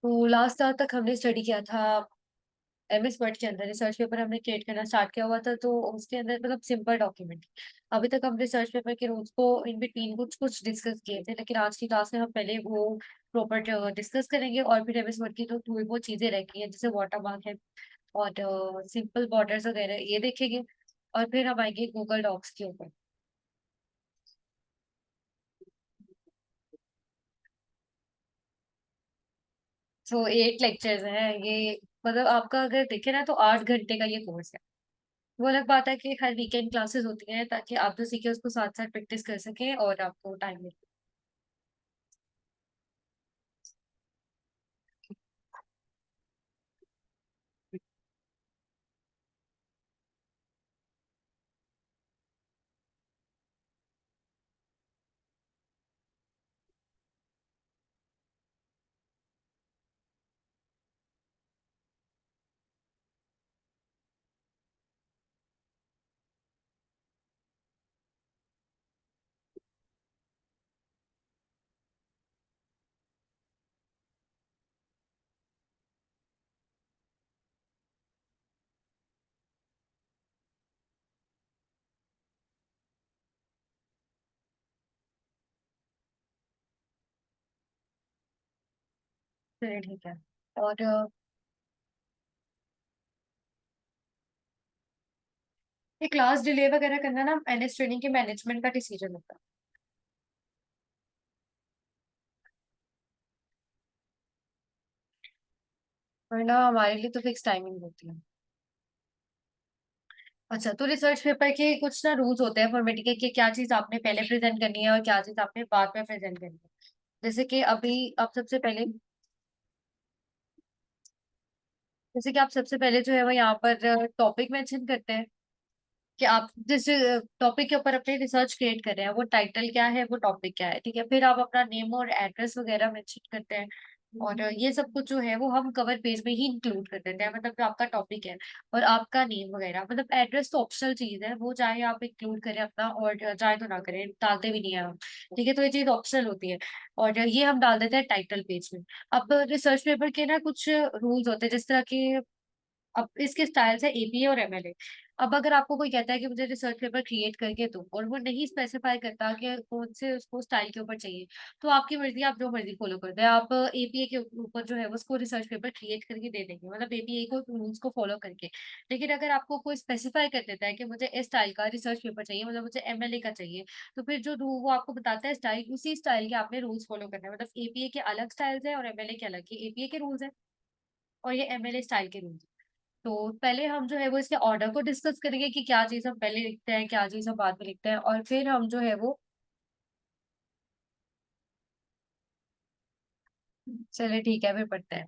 तो last hour तक हमने स्टडी किया था। एमएस वर्ड के अंदर रिसर्च पेपर हमने क्रिएट करना स्टार्ट किया हुआ था, तो उसके अंदर मतलब सिंपल डॉक्यूमेंट। अभी तक हम रिसर्च पेपर के रूल्स को इन बिटवीन कुछ कुछ डिस्कस किए थे, लेकिन आज की क्लास में हम पहले वो प्रॉपर डिस्कस करेंगे, और फिर एमएस वर्ड की तो थोड़ी बहुत चीजें रह गई हैं, जैसे वाटर मार्क है और सिंपल बॉर्डर्स वगैरह ये देखेंगे। और फिर हम आएंगे गूगल डॉक्स के ऊपर। तो 8 लेक्चर्स हैं ये। मतलब आपका अगर देखे ना तो 8 घंटे का ये कोर्स है। वो अलग बात है कि हर वीकेंड क्लासेस होती हैं, ताकि आप जो सीखे उसको साथ साथ प्रैक्टिस कर सकें और आपको टाइम मिले। चलिए ठीक है। और ये क्लास डिले वगैरह करना ना एनएस ट्रेनिंग के मैनेजमेंट का डिसीजन होता है। वरना हमारे लिए तो फिक्स टाइमिंग होती है। अच्छा, तो रिसर्च पेपर के कुछ ना रूल्स होते हैं फॉर्मेटिंग के, कि क्या चीज आपने पहले प्रेजेंट करनी है और क्या चीज आपने बाद में प्रेजेंट करनी है। जैसे कि अभी आप सबसे पहले जैसे कि आप सबसे पहले जो है वो यहाँ पर टॉपिक मेंशन करते हैं, कि आप जिस टॉपिक के ऊपर अपनी रिसर्च क्रिएट कर रहे हैं वो टाइटल क्या है, वो टॉपिक क्या है, ठीक है। फिर आप अपना नेम और एड्रेस वगैरह मेंशन करते हैं। और ये सब कुछ जो है वो हम कवर पेज में ही इंक्लूड कर देते हैं, मतलब जो आपका टॉपिक है और आपका नेम वगैरह। मतलब एड्रेस तो ऑप्शनल चीज है, वो चाहे आप इंक्लूड करें अपना और चाहे तो ना करें, डालते भी नहीं है हम। ठीक है, तो ये चीज ऑप्शनल होती है। और ये हम डाल देते हैं टाइटल पेज में। अब रिसर्च पेपर के ना कुछ रूल्स होते हैं, जिस तरह के अब इसके स्टाइल्स है एपीए और एमएलए। अब अगर आपको कोई कहता है कि मुझे रिसर्च पेपर क्रिएट करके दो, और वो नहीं स्पेसिफाई करता कि कौन से उसको स्टाइल के ऊपर चाहिए, तो आपकी मर्जी, आप जो मर्जी फॉलो कर दे। आप एपीए के ऊपर जो है वो उसको रिसर्च पेपर क्रिएट करके दे देंगे, मतलब एपीए को रूल्स को फॉलो करके। लेकिन अगर आपको कोई स्पेसिफाई कर देता है कि मुझे इस स्टाइल का रिसर्च पेपर चाहिए, मतलब मुझे एमएलए का चाहिए, तो फिर जो वो आपको बताता है स्टाइल, उसी स्टाइल के आपने रूल्स फॉलो करना है। मतलब एपीए के अलग स्टाइल्स है और एमएलए के अलग, ही एपीए के रूल्स है और ये एमएलए स्टाइल के रूल्स। तो पहले हम जो है वो इसके ऑर्डर को डिस्कस करेंगे, कि क्या चीज हम पहले लिखते हैं, क्या चीज हम बाद में लिखते हैं, और फिर हम जो है वो चले ठीक है फिर पढ़ते हैं।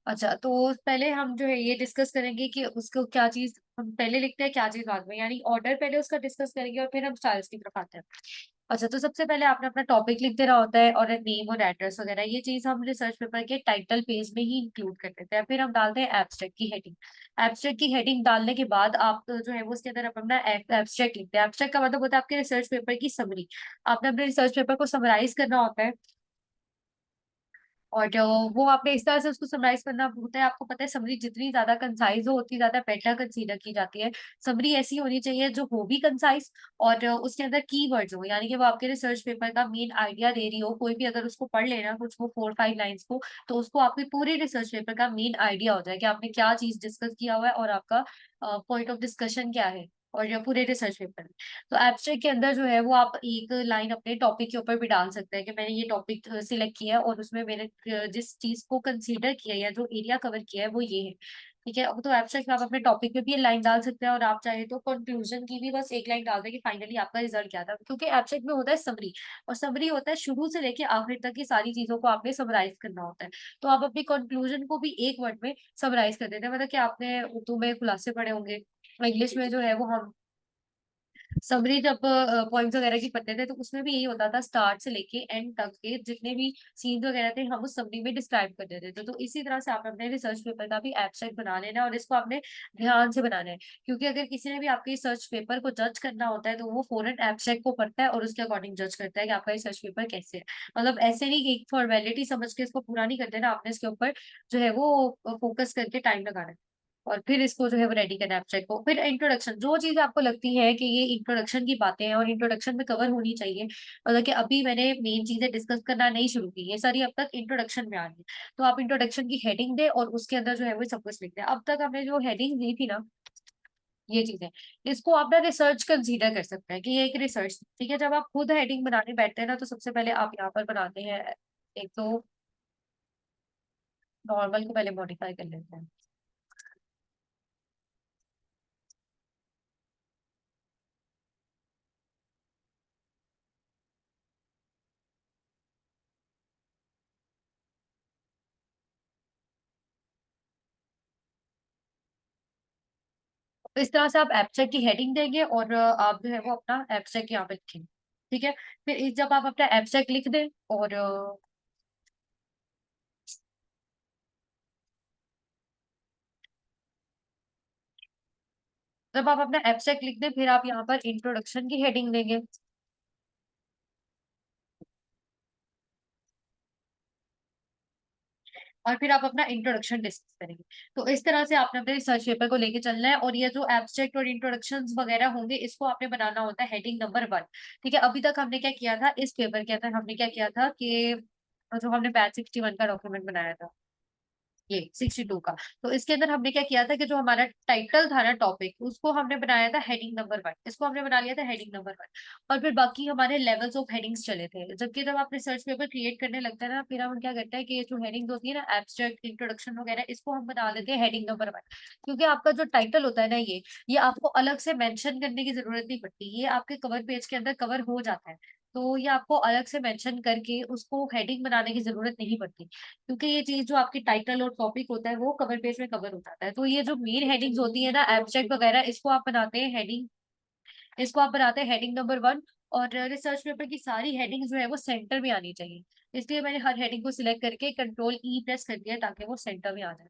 अच्छा, तो पहले हम जो है ये डिस्कस करेंगे कि उसको क्या चीज हम पहले लिखते हैं, क्या चीज बाद में, यानी ऑर्डर पहले उसका डिस्कस करेंगे और फिर हम स्टाइल्स की तरफ आते हैं। अच्छा, तो सबसे पहले आपने अपना टॉपिक लिख देना होता है, और नेम और एड्रेस वगैरह ये चीज हम रिसर्च पेपर के टाइटल पेज में ही इंक्लूड कर देते हैं। फिर हम डालते हैं एब्स्ट्रैक्ट की हेडिंग। एब्स्ट्रैक्ट की हेडिंग डालने के बाद आप जो है वो उसके अंदर अपना एब्स्ट्रैक्ट लिखते हैं। एब्स्ट्रैक्ट का मतलब होता है आपके रिसर्च पेपर की समरी। आपने अपने रिसर्च पेपर को समराइज करना होता है, और जो वो आपने इस तरह से उसको समराइज करना होता है। आपको पता है समरी जितनी ज्यादा कंसाइज हो उतनी ज्यादा बेटर कंसीडर की जाती है। समरी ऐसी होनी चाहिए जो हो भी कंसाइज, और उसके अंदर कीवर्ड्स हो, यानी कि वो आपके रिसर्च पेपर का मेन आइडिया दे रही हो। कोई भी अगर उसको पढ़ लेना कुछ वो 4-5 लाइन्स को, तो उसको आपके पूरे रिसर्च पेपर का मेन आइडिया हो जाए कि आपने क्या चीज डिस्कस किया हुआ है और आपका पॉइंट ऑफ डिस्कशन क्या है, और ये पूरे रिसर्च पेपर। तो एब्स्ट्रैक्ट के अंदर जो है वो आप एक लाइन अपने टॉपिक के ऊपर भी डाल सकते हैं, कि मैंने ये टॉपिक सिलेक्ट किया है और उसमें मैंने जिस चीज को कंसीडर किया है या जो एरिया कवर किया है वो ये है। ठीक है, अब तो एब्स्ट्रैक्ट में आप अपने टॉपिक पे भी ये लाइन डाल सकते हैं, और आप चाहे तो कंक्लूजन की भी बस एक लाइन डाल दें कि फाइनली आपका रिजल्ट क्या था, क्योंकि एब्स्ट्रैक्ट में होता है समरी। और समरी होता है शुरू से लेके आखिर तक की सारी चीजों को आपने समराइज करना होता है। तो आप अपनी कंक्लूजन को भी एक वर्ड में समराइज कर देते हैं, मतलब कि आपने उर्दू में खुलासे पढ़े होंगे, इंग्लिश में जो है वो हम समरी जब पॉइंट्स वगैरह की पढ़ते थे तो उसमें भी यही होता था, स्टार्ट से लेके एंड तक के जितने भी सीन्स वगैरह थे हम उस समरी में डिस्क्राइब कर देते थे। तो इसी तरह से आपने अपने रिसर्च पेपर का भी एब्स्ट्रैक्ट बना लेना है और इसको आपने ध्यान से बनाना है, क्योंकि अगर किसी ने भी आपके रिसर्च पेपर को जज करना होता है तो वो फौरन एब्स्ट्रैक्ट को पढ़ता है और उसके अकॉर्डिंग जज करता है कि आपका रिसर्च पेपर कैसे है। मतलब ऐसे नहीं कि एक फॉर्मेलिटी समझ के इसको पूरा नहीं कर देना, आपने इसके ऊपर जो है वो फोकस करके टाइम लगाना है और फिर इसको जो है वो रेडी करना है वेबसाइट को। फिर इंट्रोडक्शन, जो चीज आपको लगती है कि ये इंट्रोडक्शन की बातें हैं और इंट्रोडक्शन में कवर होनी चाहिए, मतलब कि अभी मैंने मेन चीजें डिस्कस करना नहीं शुरू की, ये सारी अब तक इंट्रोडक्शन में आ रही है, तो आप इंट्रोडक्शन की हेडिंग दे और उसके अंदर जो है वो सब कुछ लिख दें। अब तक हमने जो हेडिंग दी थी ना, ये चीजें, इसको आप ना रिसर्च कंसीडर कर सकते हैं कि ये एक रिसर्च, ठीक है। जब आप खुद हेडिंग बनाने बैठते हैं ना तो सबसे पहले आप यहाँ पर बनाते हैं, एक तो नॉर्मल को पहले मॉडिफाई कर लेते हैं। तो इस तरह से आप एब्स्ट्रैक्ट की हेडिंग देंगे और आप जो है वो अपना एब्स्ट्रैक्ट यहाँ पे लिखेंगे, ठीक है। फिर जब आप अपना एब्स्ट्रैक्ट लिख दें और जब आप अपना एब्स्ट्रैक्ट लिख दें फिर आप यहाँ पर इंट्रोडक्शन की हेडिंग देंगे और फिर आप अपना इंट्रोडक्शन डिस्कस करेंगे। तो इस तरह से आपने अपने रिसर्च पेपर को लेके चलना है और ये जो एब्स्ट्रैक्ट और इंट्रोडक्शन वगैरह होंगे इसको आपने बनाना होता है हेडिंग नंबर 1, ठीक है। अभी तक हमने क्या किया था, इस पेपर के अंदर हमने क्या किया था कि जो हमने बैच 61 का डॉक्यूमेंट बनाया था, ये 62 का, तो इसके अंदर हमने क्या किया था कि जो हमारा टाइटल था ना टॉपिक, उसको हमने बनाया था हेडिंग नंबर 1, इसको हमने बना लिया था हेडिंग नंबर 1। और फिर बाकी हमारे लेवल्स ऑफ हेडिंग्स चले थे। जबकि जब आप रिसर्च पेपर क्रिएट करने लगते हैं ना फिर हम क्या करते हैं कि ये जो हेडिंग होती है ना, एब्स्ट्रैक्ट, इंट्रोडक्शन वगैरह, इसको हम बना देते हैं हेडिंग नंबर 1, क्योंकि आपका जो टाइटल होता है ना, ये आपको अलग से मेंशन करने की जरूरत नहीं पड़ती, ये आपके कवर पेज के अंदर कवर हो जाता है। तो ये आपको अलग से मेंशन करके उसको हेडिंग बनाने की जरूरत नहीं पड़ती, क्योंकि ये चीज जो आपकी टाइटल और टॉपिक होता है वो कवर पेज में कवर हो जाता है। तो ये जो मेन हेडिंग्स होती है ना, एब्स्ट्रैक्ट वगैरह, इसको आप बनाते हैं हेडिंग, इसको आप बनाते हैं हेडिंग नंबर 1। और रिसर्च पेपर की सारी हेडिंग जो है वो सेंटर में आनी चाहिए, इसलिए मैंने हर हेडिंग को सिलेक्ट करके कंट्रोल प्रेस कर दिया ताकि वो सेंटर में आ जाए।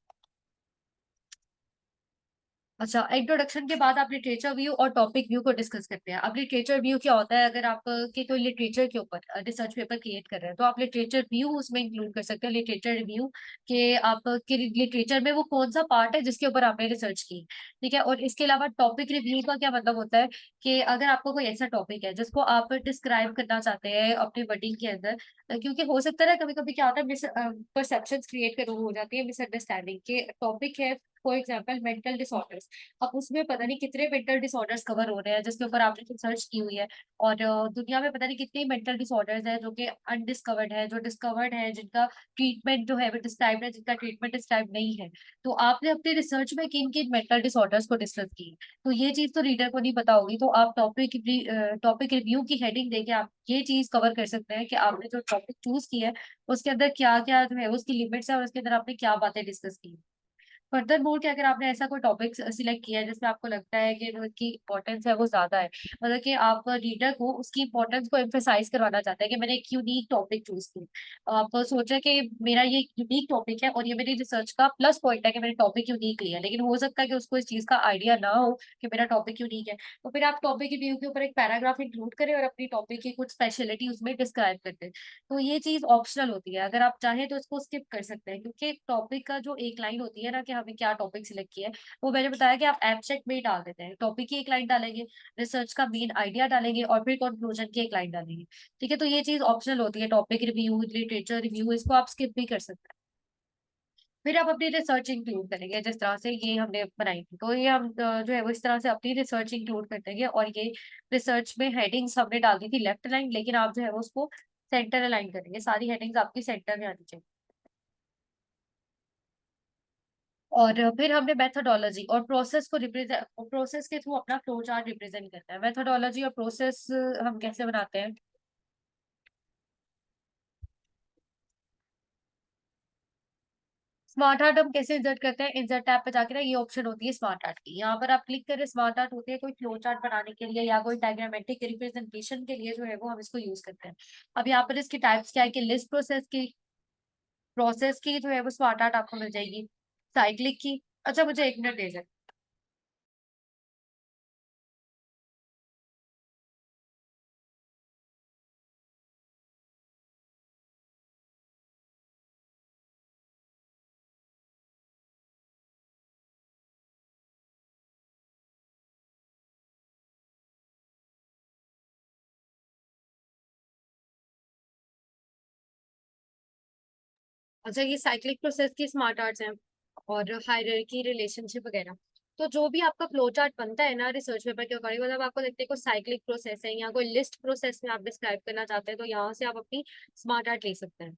अच्छा, इंट्रोडक्शन के बाद आप लिटरेचर व्यू और टॉपिक व्यू को डिस्कस करते हैं। अब लिटरेचर व्यू क्या होता है, अगर आप के कोई लिटरेचर के ऊपर रिसर्च पेपर क्रिएट कर रहे हैं तो आप लिटरेचर व्यू उसमें इंक्लूड कर सकते हैं। लिटरेचर रिव्यू के आप के लिटरेचर में वो कौन सा पार्ट है जिसके ऊपर आपने रिसर्च की, ठीक है। और इसके अलावा टॉपिक रिव्यू का क्या मतलब होता है कि अगर आपको कोई ऐसा टॉपिक है जिसको आप डिस्क्राइब करना चाहते हैं अपनी वर्डिंग के अंदर, क्योंकि हो सकता है कभी कभी क्या होता है मिस परसेप्शन क्रिएट कर हो जाती है, मिसअंडरस्टैंडिंग के टॉपिक है, फॉर एग्जाम्पल मेंटल डिसऑर्डर्स। अब उसमें पता नहीं कितने मेंटल डिसऑर्डर्स कवर हो रहे हैं जिसके ऊपर आपने रिसर्च की हुई है, और दुनिया में पता नहीं कितने मेंटल डिसऑर्डर्स हैं जो कि अनडिस्कवर्ड है, जो डिस्कवर्ड है जिनका ट्रीटमेंट जो है वो डिस्क्राइब है, जिनका ट्रीटमेंट डिस्क्राइब नहीं है। तो आपने अपने रिसर्च में किन किन मेंटल डिसऑर्डर्स को डिस्कस की है, तो ये चीज तो रीडर को नहीं पता होगी, तो आप टॉपिक रिव्यू की हेडिंग देके आप ये चीज कवर कर सकते हैं कि आपने जो टॉपिक चूज किया है उसके अंदर क्या क्या जो है उसकी लिमिट्स है और उसके अंदर आपने क्या बातें डिस्कस की। फर्दर मोर कि अगर आपने ऐसा कोई टॉपिक सिलेक्ट किया है जिसमें आपको लगता है कि जो इसकी इंपॉर्टेंस है वो ज्यादा है, मतलब कि आप रीडर को उसकी इंपॉर्टेंस को एम्फेसाइज करवाना चाहते हैं कि मैंने एक यूनिक टॉपिक चूज किया, आप सोचे कि मेरा ये यूनिक टॉपिक है और ये मेरी रिसर्च का प्लस पॉइंट है कि मैंने टॉपिक यूनिक लिया है, लेकिन हो सकता है कि उसको इस चीज का आइडिया ना हो कि मेरा टॉपिक यूनिक है, तो फिर आप टॉपिक रिव्यू के ऊपर एक पैराग्राफ इंक्लूड करें और अपनी टॉपिक की कुछ स्पेशलिटी उसमें डिस्क्राइब करते हैं। तो ये चीज ऑप्शनल होती है, अगर आप चाहें तो इसको स्किप कर सकते हैं, क्योंकि टॉपिक का जो एक लाइन होती है ना कि हमें क्या टॉपिक सिलेक्ट किया है, वो मैंने बताया कि आप एब्स्ट्रैक्ट में ही डाल देते हैं, टॉपिक की एक लाइन डालेंगे, रिसर्च का मेन आइडिया डालेंगे और फिर कंक्लूजन की एक लाइन डालेंगे, ठीक है। तो ये चीज ऑप्शनल होती है, टॉपिक रिव्यू, लिटरेचर रिव्यू, इसको आप स्किप भी कर सकते हैं। फिर आप अपनी रिसर्च इंक्लूड करेंगे, जिस तरह से ये हमने बनाई थी, तो ये हम जो है वो इस तरह से अपनी रिसर्च इंक्लूड कर देंगे। और ये रिसर्च में हेडिंग्स हमने डाल दी थी लेफ्ट लाइन, लेकिन आप जो है वो उसको सेंटर अलाइन करेंगे, सारी हेडिंग्स आपकी सेंटर में आनी चाहिए। और फिर हमने मेथोडोलॉजी और प्रोसेस को रिप्रेजेंट, प्रोसेस के थ्रू अपना फ्लो चार्ट रिप्रेजेंट करता है। मेथोडोलॉजी और प्रोसेस हम कैसे बनाते हैं, स्मार्ट आर्ट हम कैसे इंसर्ट करते हैं, इंसर्ट टैब पे जाके ना ये ऑप्शन होती है स्मार्ट आर्ट की, यहाँ पर आप क्लिक करें। स्मार्ट आर्ट होती है कोई फ्लो चार्ट बनाने के लिए या कोई डायग्रामेटिक रिप्रेजेंटेशन के लिए जो है वो हम इसको यूज करते हैं। अब यहाँ पर इसकी टाइप्स क्या है कि लिस्ट प्रोसेस की जो है वो स्मार्ट आर्ट आपको मिल जाएगी, साइक्लिक की। अच्छा मुझे 1 मिनट दे जाए। अच्छा ये साइक्लिक प्रोसेस की स्मार्ट आर्ट्स हैं और हायरार्की रिलेशनशिप वगैरह। तो जो भी आपका फ्लो चार्ट बनता है ना रिसर्च पेपर के अकॉर्डिंग, मतलब आपको लगता है कोई साइक्लिक प्रोसेस है या कोई लिस्ट प्रोसेस में आप डिस्क्राइब करना चाहते हैं, तो यहाँ से आप अपनी स्मार्ट आर्ट ले सकते हैं।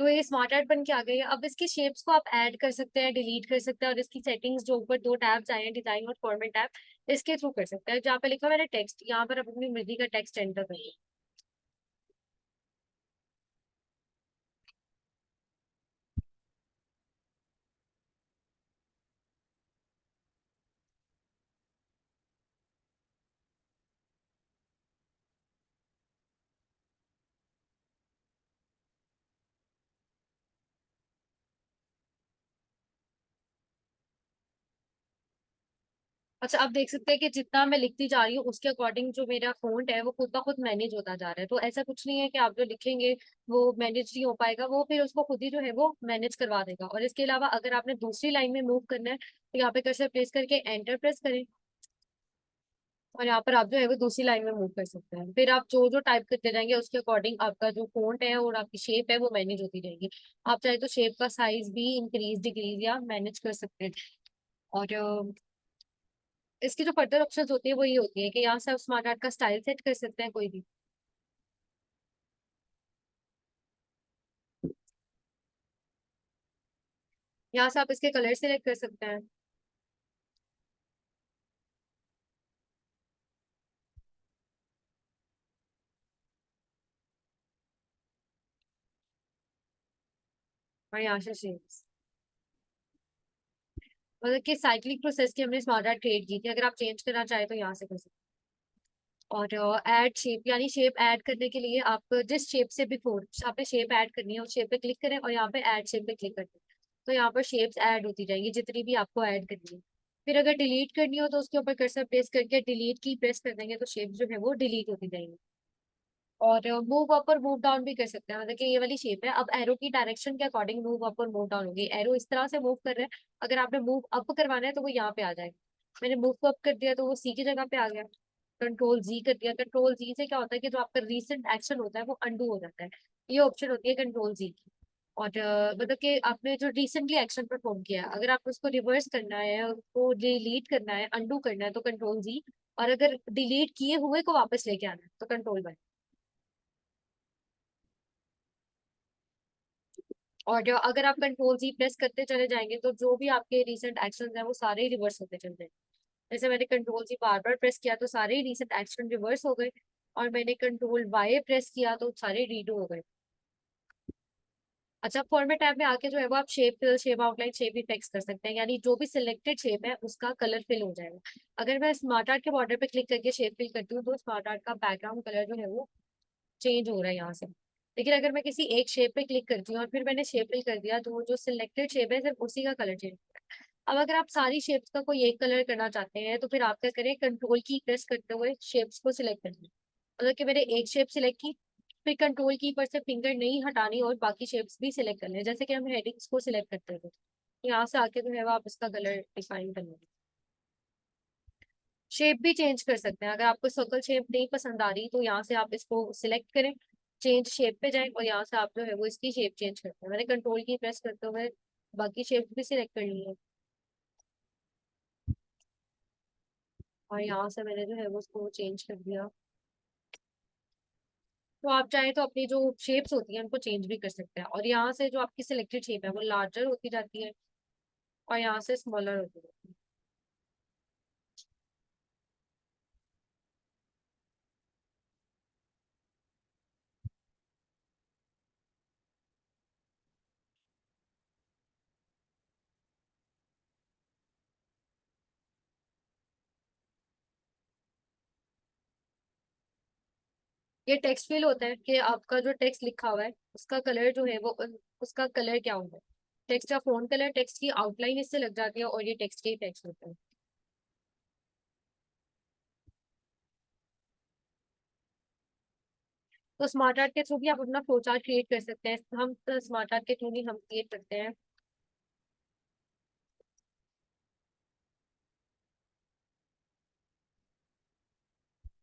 तो ये स्मार्ट आर्ट बन के आ गई है। अब इसकी शेप्स को आप ऐड कर सकते हैं, डिलीट कर सकते हैं, और इसकी सेटिंग्स जो ऊपर 2 टैब्स आए हैं, डिजाइन और फॉर्मेट टैब, इसके थ्रू कर सकते हैं। जहाँ पे लिखा हुआ है टेक्स्ट, यहाँ पर आप अपनी मर्जी का टेक्स्ट एंटर करिए। अच्छा आप देख सकते हैं कि जितना मैं लिखती जा रही हूँ उसके अकॉर्डिंग जो मेरा फोंट है वो खुद ब खुद मैनेज होता जा रहा है। तो ऐसा कुछ नहीं है कि आप जो लिखेंगे वो मैनेज नहीं हो पाएगा, वो फिर उसको खुद ही जो है वो मैनेज करवा देगा। और इसके अलावा अगर आपने दूसरी लाइन में मूव करना है तो यहाँ पे कर्सर प्लेस करके एंटर प्रेस करें, और यहाँ पर आप जो है वो दूसरी लाइन में मूव कर सकते हैं। फिर आप जो जो टाइप करते जाएंगे उसके अकॉर्डिंग आपका जो फोंट है और आपकी शेप है वो मैनेज होती रहेगी। आप चाहे तो शेप का साइज भी इंक्रीज डिक्रीज या मैनेज कर सकते हैं। और इसकी जो फर्दर ऑप्शन होती है वो ये होती है कि यहाँ से आप स्मार्ट आर्ट का स्टाइल सेट कर सकते हैं कोई भी। यहाँ से आप इसके कलर सेलेक्ट कर सकते हैं। और यहाँ से शेप्स, मतलब कि साइक्लिक प्रोसेस की हमने स्मार्ट आर्ट क्रिएट की थी, अगर आप चेंज करना चाहें तो यहाँ से कर सकते हैं। और ऐड शेप, यानी शेप ऐड करने के लिए आप जिस शेप से बिफोर आपने शेप ऐड करनी है उस शेप पे क्लिक करें और यहाँ पे ऐड शेप पे क्लिक करें। तो यहाँ पर शेप्स ऐड होती जाएंगी जितनी भी आपको ऐड करनी है। फिर अगर डिलीट करनी हो तो उसके ऊपर कर्सर प्रेस करके डिलीट की प्रेस कर देंगे तो शेप जो है वो डिलीट होती जाएंगी। और मूव अप और मूव डाउन भी कर सकते हैं, मतलब कि ये वाली शेप है, अब एरो की डायरेक्शन के अकॉर्डिंग मूव अप और मूव डाउन होगी। एरो इस तरह से मूव कर रहे हैं, अगर आपने मूव अप करवाना है तो वो यहाँ पे आ जाएगा। मैंने मूव अप कर दिया तो वो सी की जगह पे आ गया। कंट्रोल जी कर दिया, कंट्रोल जी से क्या होता है कि जो आपका रीसेंट एक्शन होता है वो अंडू हो जाता है। ये ऑप्शन होती है कंट्रोल जी की। और मतलब कि आपने जो रिसेंटली एक्शन परफॉर्म किया है अगर आप उसको रिवर्स करना है, उसको डिलीट करना है, अंडू करना है तो कंट्रोल जी। और अगर डिलीट किए हुए को वापस लेके आना है तो कंट्रोल वाई। और अगर आप कंट्रोल जी प्रेस करते चले जाएंगे तो जो भी आपके रीसेंट एक्शन है वो सारे ही रिवर्स होते चल जाएंगे। जैसे मैंने कंट्रोल जी बार बार प्रेस किया तो सारे ही रीसेंट एक्शन रिवर्स हो गए, और मैंने कंट्रोल वाई प्रेस किया तो सारे रीडू हो गए। अच्छा फॉर्मेट टैब में आके जो है वो आप shape fill, shape outline, shape effects कर सकते हैं, यानी जो भी सिलेक्टेड शेप है उसका कलर फिल हो जाएगा। अगर मैं स्मार्ट आर्ट के बॉर्डर पे क्लिक करके शेप फिल करती हूँ तो स्मार्ट आर्ट का बैकग्राउंड कलर जो है वो चेंज हो रहा है यहाँ से। लेकिन अगर मैं किसी एक शेप पे क्लिक करती हूँ और फिर मैंने शेप फिल कर दिया तो वो जो सिलेक्टेड शेप है सिर्फ उसी का कलर चेंज होता है। अब अगर आप सारी शेप्स का कोई एक कलर करना चाहते हैं तो फिर आप क्या करें, कंट्रोल की प्रेस करते हुए शेप्स को सिलेक्ट करें। मतलब कि मैंने एक शेप सिलेक्ट की, फिर कंट्रोल की पर से फिंगर नहीं हटानी और बाकी शेप्स भी सिलेक्ट करने हैं। जैसे कि हम हेडिंग्स को सिलेक्ट करते थे तो यहाँ से आके जो है वो आप इसका कलर डिफाइन करना है। शेप भी चेंज कर सकते हैं, अगर आपको सर्कल शेप नहीं पसंद आ रही तो यहाँ से आप इसको सिलेक्ट करें, चेंज शेप पे जाएं और यहाँ से आप जो है वो इसकी शेप चेंज करते हैं। मैंने कंट्रोल की प्रेस करते हुए बाकी शेप भी सिलेक्ट कर ली है, और यहाँ से मैंने जो है वो उसको चेंज कर दिया। तो आप चाहें तो अपनी जो शेप्स होती हैं उनको चेंज भी कर सकते हैं, और यहाँ से जो आपकी सिलेक्टेड शेप है वो लार्जर होती जाती है और यहाँ से स्मॉलर होती जाती है। ये टेक्स्ट फील होता है कि आपका जो टेक्स्ट लिखा हुआ है उसका कलर जो है वो उसका कलर क्या होगा। टेक्स्ट का फोन कलर, टेक्स्ट की आउटलाइन इससे लग जाती है और ये टेक्स्ट के ही टेक्स्ट होता है। तो स्मार्ट आर्ट के थ्रू भी आप अपना फ्लो चार्ट क्रिएट कर सकते हैं। हम स्मार्ट आर्ट के थ्रू भी हम क्रिएट करते हैं।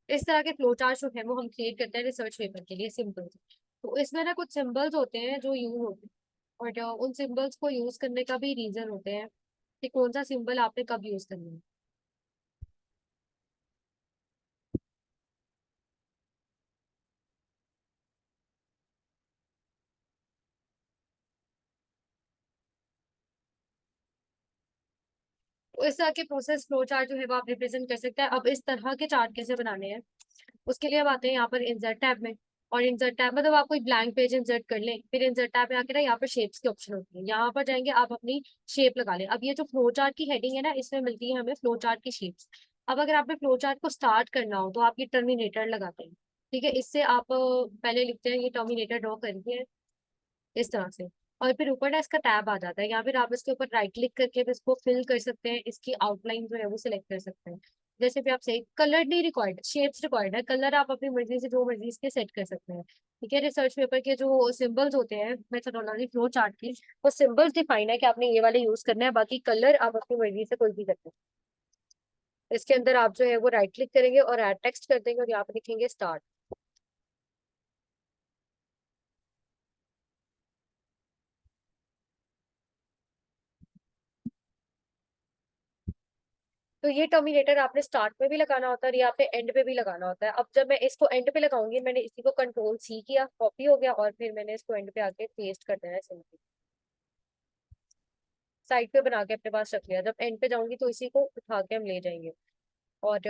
इस तरह के फ्लो चार्ट जो है वो हम क्रिएट करते हैं रिसर्च पेपर के लिए, सिंपल। तो इसमें ना कुछ सिंबल्स होते हैं जो यूज होते हैं, और उन सिंबल्स को यूज करने का भी रीजन होते हैं कि कौन सा सिंबल आपने कब यूज करना है। तो इस तरह के प्रोसेस फ्लो चार्ट जो है वो आप रिप्रेजेंट कर सकते हैं। अब इस तरह के चार्ट कैसे बनाने हैं, उसके लिए हम आते हैं यहाँ पर इंसर्ट टैब में। और इंसर्ट टैब मतलब आप कोई ब्लैंक पेज इंसर्ट कर लें, फिर इंसर्ट टैब में आके ना यहाँ पर शेप्स की ऑप्शन होती है, यहाँ पर जाएंगे आप अपनी शेप लगा लें। अब ये जो फ्लो चार्ट की हेडिंग है ना, इसमें मिलती है हमें फ्लो चार्ट की शेप्स। अब अगर आपने फ्लो चार्ट को स्टार्ट करना हो तो आप ये टर्मिनेटर लगाते हैं। ठीक है, इससे आप पहले लिखते हैं ये टर्मिनेटर ड्रॉ करिए इस तरह से। और फिर ऊपर ना इसका टैब आ जाता है, या फिर आप इसके ऊपर राइट क्लिक करके भी इसको फिल कर सकते हैं, इसकी आउटलाइन जो है वो सिलेक्ट कर सकते हैं। जैसे भी आप सही, कलर नहीं रिक्वायर्ड, शेप्स रिक्वायर्ड है, कलर आप अपनी मर्जी से जो मर्जी इसके सेट कर सकते हैं। ठीक है, रिसर्च पेपर के जो सिंबल्स होते हैं मेथोडोलॉजी फ्लो चार्ट की, वो सिंबल्स डिफाइन है कि आपने ये वाले यूज करना है, बाकी कलर आप अपनी मर्जी से कोई भी करते हैं। इसके अंदर आप जो है वो राइट क्लिक करेंगे और ऐड टेक्स्ट कर देंगे और यहाँ पे लिखेंगे स्टार्ट। तो ये टर्मिनेटर आपने स्टार्ट में भी लगाना होता है और ये आपने एंड पे भी लगाना होता है। अब जब मैं इसको एंड पे लगाऊंगी, मैंने इसी को कंट्रोल सी किया, कॉपी हो गया, और फिर मैंने इसको एंड पे आके पेस्ट कर देना है सिंपली। साइड पे बना के अपने पास रख लिया, जब एंड पे जाऊंगी तो इसी को उठा के हम ले जाएंगे। और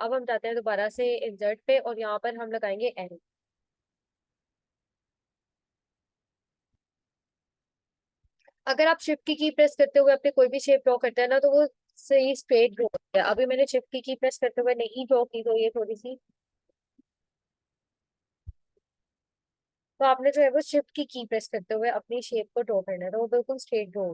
अब हम जाते हैं दोबारा से इंसर्ट पे और यहाँ पर हम लगाएंगे एंड। अगर आप शिफ्ट की प्रेस करते हुए अपने कोई भी शेप ड्रॉ करते हैं ना, तो वो सही स्ट्रेट ड्रॉ होता है। अभी मैंने शिफ्ट की प्रेस करते हुए नहीं ड्रॉ की, तो ये थोड़ी सी, तो आपने जो है वो शिफ्ट की प्रेस करते हुए अपनी शेप को ड्रॉ करना है, तो वो बिल्कुल स्ट्रेट ड्रॉ।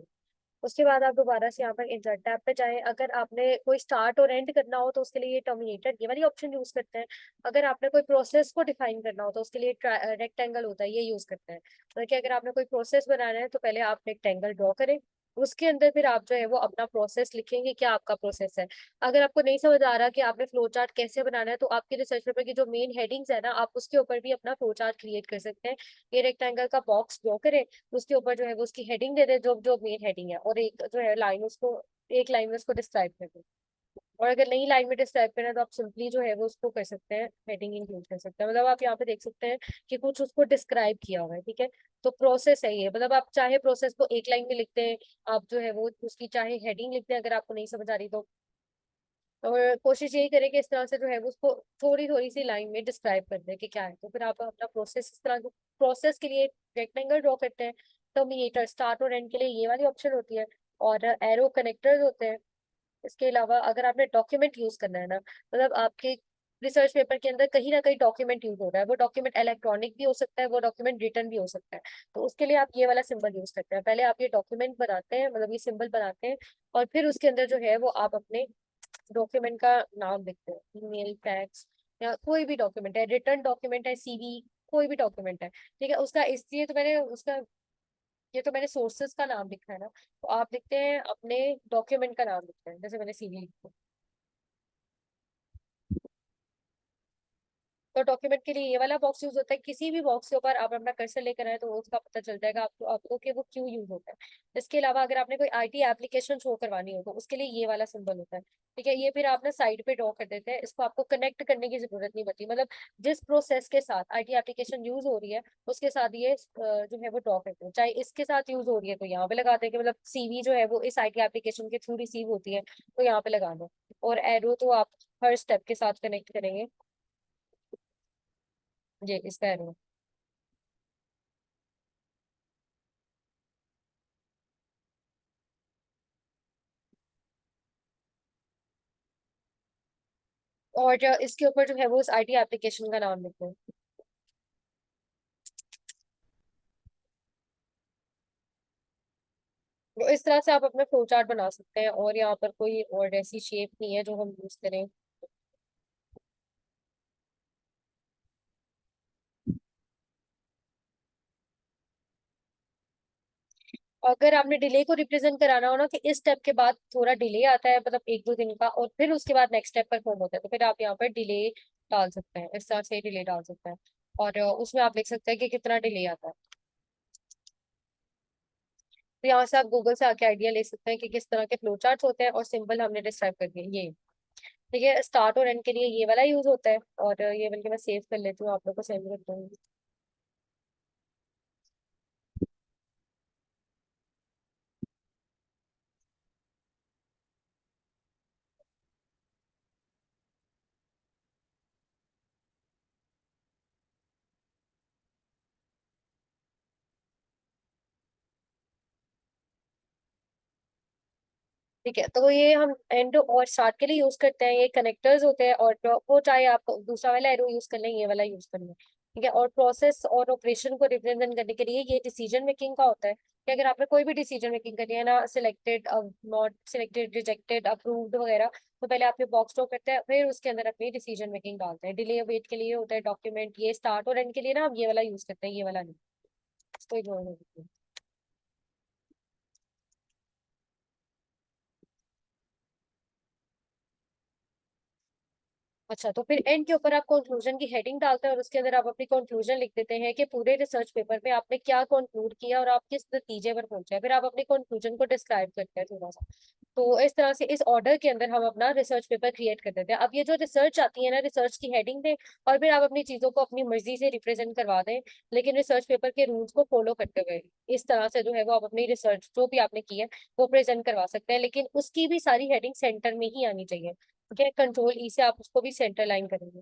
उसके बाद आप दोबारा से यहाँ पर इंसर्ट टैब पे जाएं। अगर आपने कोई स्टार्ट और एंड करना हो तो उसके लिए ये टर्मिनेटर ये वाली ऑप्शन यूज करते हैं। अगर आपने कोई प्रोसेस को डिफाइन करना हो तो उसके लिए रेक्टेंगल होता है, ये यूज करते हैं। मतलब कि अगर आपने कोई प्रोसेस बनाना है तो पहले आप रेक्टेंगल ड्रॉ करें, उसके अंदर फिर आप जो है वो अपना प्रोसेस लिखेंगे, क्या आपका प्रोसेस है। अगर आपको नहीं समझ आ रहा कि आपने फ्लो चार्ट कैसे बनाना है, तो आपके रिसर्च पेपर की जो मेन हेडिंग्स है ना, आप उसके ऊपर भी अपना फ्लो चार्ट क्रिएट कर सकते हैं। ये रेक्टेंगल का बॉक्स ड्रॉ करें, उसके ऊपर जो है वो उसकी हेडिंग दे दे, जो जो मेन हेडिंग है, और एक जो है लाइन उसको, एक लाइन में उसको डिस्क्राइब कर दे। और अगर नई लाइन में डिस्क्राइब करना है तो आप सिंपली जो है वो उसको कर सकते हैं, हेडिंग इंक्लूड कर सकते हैं। मतलब आप यहाँ पे देख सकते हैं कि कुछ उसको डिस्क्राइब किया हुआ है। ठीक है, तो प्रोसेस है ये, मतलब आप चाहे प्रोसेस को एक लाइन में लिखते हैं, आप जो है वो उसकी चाहे हेडिंग लिखते हैं अगर आपको नहीं समझ आ रही तो। और कोशिश यही करें कि इस तरह से जो है वो उसको थोड़ी थोड़ी सी लाइन में डिस्क्राइब कर दें कि क्या है, तो फिर आप अपना प्रोसेस इस तरह, प्रोसेस के लिए रेक्टेंगल ड्रॉ करते हैं। टर्मिनेटर स्टार्ट और एंड के लिए ये वाली ऑप्शन होती है, और एरो कनेक्टर्स होते हैं। इसके अलावा अगर आपने डॉक्यूमेंट यूज करना है ना, मतलब आपके रिसर्च पेपर के अंदर कहीं ना कहीं डॉक्यूमेंट यूज हो रहा है, वो डॉक्यूमेंट इलेक्ट्रॉनिक भी हो सकता है, वो डॉक्यूमेंट रिटर्न भी हो सकता है। तो उसके लिए आप ये वाला सिंबल यूज करते हैं। पहले आप ये डॉक्यूमेंट बनाते हैं, मतलब ये सिंबल बनाते हैं, और फिर उसके अंदर जो है वो आप अपने डॉक्यूमेंट का नाम लिखते हैं, ईमेल, फैक्स, या कोई भी डॉक्यूमेंट है, रिटर्न डॉक्यूमेंट है, सीवी, कोई भी डॉक्यूमेंट है। ठीक है, उसका इसलिए तो मैंने उसका, ये तो मैंने सोर्सेस का नाम लिखा है ना, तो आप लिखते हैं अपने डॉक्यूमेंट का नाम लिखते हैं, जैसे मैंने सीवी लिखा। तो डॉक्यूमेंट के लिए ये वाला बॉक्स यूज होता है। किसी भी बॉक्स के ऊपर आप अपना कर्सर लेकर आए तो उसका पता चल जाएगा आपको आपको कि वो क्यों यूज होता है। इसके अलावा अगर आपने कोई आईटी एप्लीकेशन शो करवानी हो तो उसके लिए ये वाला सिंबल होता है। ठीक है, ये फिर आप ना साइड पे ड्रॉ कर देते हैं, इसको आपको कनेक्ट करने की जरूरत नहीं पड़ती। मतलब जिस प्रोसेस के साथ आईटी एप्लीकेशन यूज हो रही है उसके साथ ये जो है वो ड्रॉ करते हैं। चाहे इसके साथ यूज हो रही है तो यहाँ पे लगाते हैं कि मतलब सीवी जो है वो इस आईटी एप्लीकेशन के थ्रू रिसीव होती है, तो यहाँ पे लगा दो। और एरो तो आप हर स्टेप के साथ कनेक्ट करेंगे। जी, इसका एरो। और इसके ऊपर जो है वो उस आईटी एप्लीकेशन का नाम लिखो। तो इस तरह से आप अपना फ्लो चार्ट बना सकते हैं, और यहाँ पर कोई और ऐसी शेप नहीं है जो हम यूज करें। अगर आपने डिले को रिप्रेजेंट कराना हो ना कि इस स्टेप के बाद थोड़ा डिले आता है, मतलब 1-2 दिन का, और फिर उसके बाद नेक्स्ट स्टेप परफॉर्म होता है, तो फिर आप यहाँ पर डिले डाल सकते हैं, इस तरह से डिले डाल सकते हैं। और उसमें आप लिख सकते हैं कि कितना डिले आता है। तो यहाँ से आप गूगल से आके आइडिया ले सकते हैं कि किस तरह के फ्लो चार्ट होते हैं, और सिंबल हमने डिस्क्राइब कर दिए ये। ठीक है, स्टार्ट और एंड के लिए ये वाला यूज होता है, और ये बल्कि मैं सेव कर लेती हूँ, आप लोग को सेंड कर दूंगी। ठीक है, तो ये हम एंड और स्टार्ट के लिए यूज करते हैं, ये कनेक्टर्स होते हैं, और वो चाहे आप दूसरा वाला एरो यूज कर लें, ये वाला यूज कर लें। ठीक है, और प्रोसेस और ऑपरेशन को रिप्रेजेंट करने के लिए ये डिसीजन मेकिंग का होता है, कि अगर आपने कोई भी डिसीजन मेकिंग करनी है ना, selected, not selected, rejected, approved वगैरह, तो पहले आप ये बॉक्स ड्रॉ करते हैं, फिर उसके अंदर अपनी डिसीजन मेकिंग डालते हैं। डिले वेट के लिए होता है डॉक्यूमेंट, ये स्टार्ट और एंड के लिए ना हम ये वाला यूज करते हैं, ये वाला नहीं, इसको इग्नोर नहीं करते। अच्छा, तो फिर एंड के ऊपर आप कंक्लूजन की हेडिंग डालते हैं, और उसके अंदर आप अपनी कंक्लूजन लिख देते हैं कि पूरे रिसर्च पेपर में आपने क्या कंक्लूड किया और आप किस नतीजे पर पहुंचे, फिर आप अपनी कंक्लूजन को डिस्क्राइब करते हैं थोड़ा सा। तो इस तरह से इस ऑर्डर के अंदर हम अपना रिसर्च पेपर क्रिएट कर देते हैं। अब ये जो रिसर्च आती है ना, रिसर्च की हेडिंग दें, और फिर आप अपनी चीजों को अपनी मर्जी से रिप्रेजेंट करवा दें, लेकिन रिसर्च पेपर के रूल्स को फॉलो करते हुए। इस तरह से जो है वो आप अपनी रिसर्च जो भी आपने की है वो प्रेजेंट करवा सकते हैं, लेकिन उसकी भी सारी हेडिंग सेंटर में ही आनी चाहिए। ठीक है, कंट्रोल ई से आप उसको भी सेंटर लाइन करेंगे।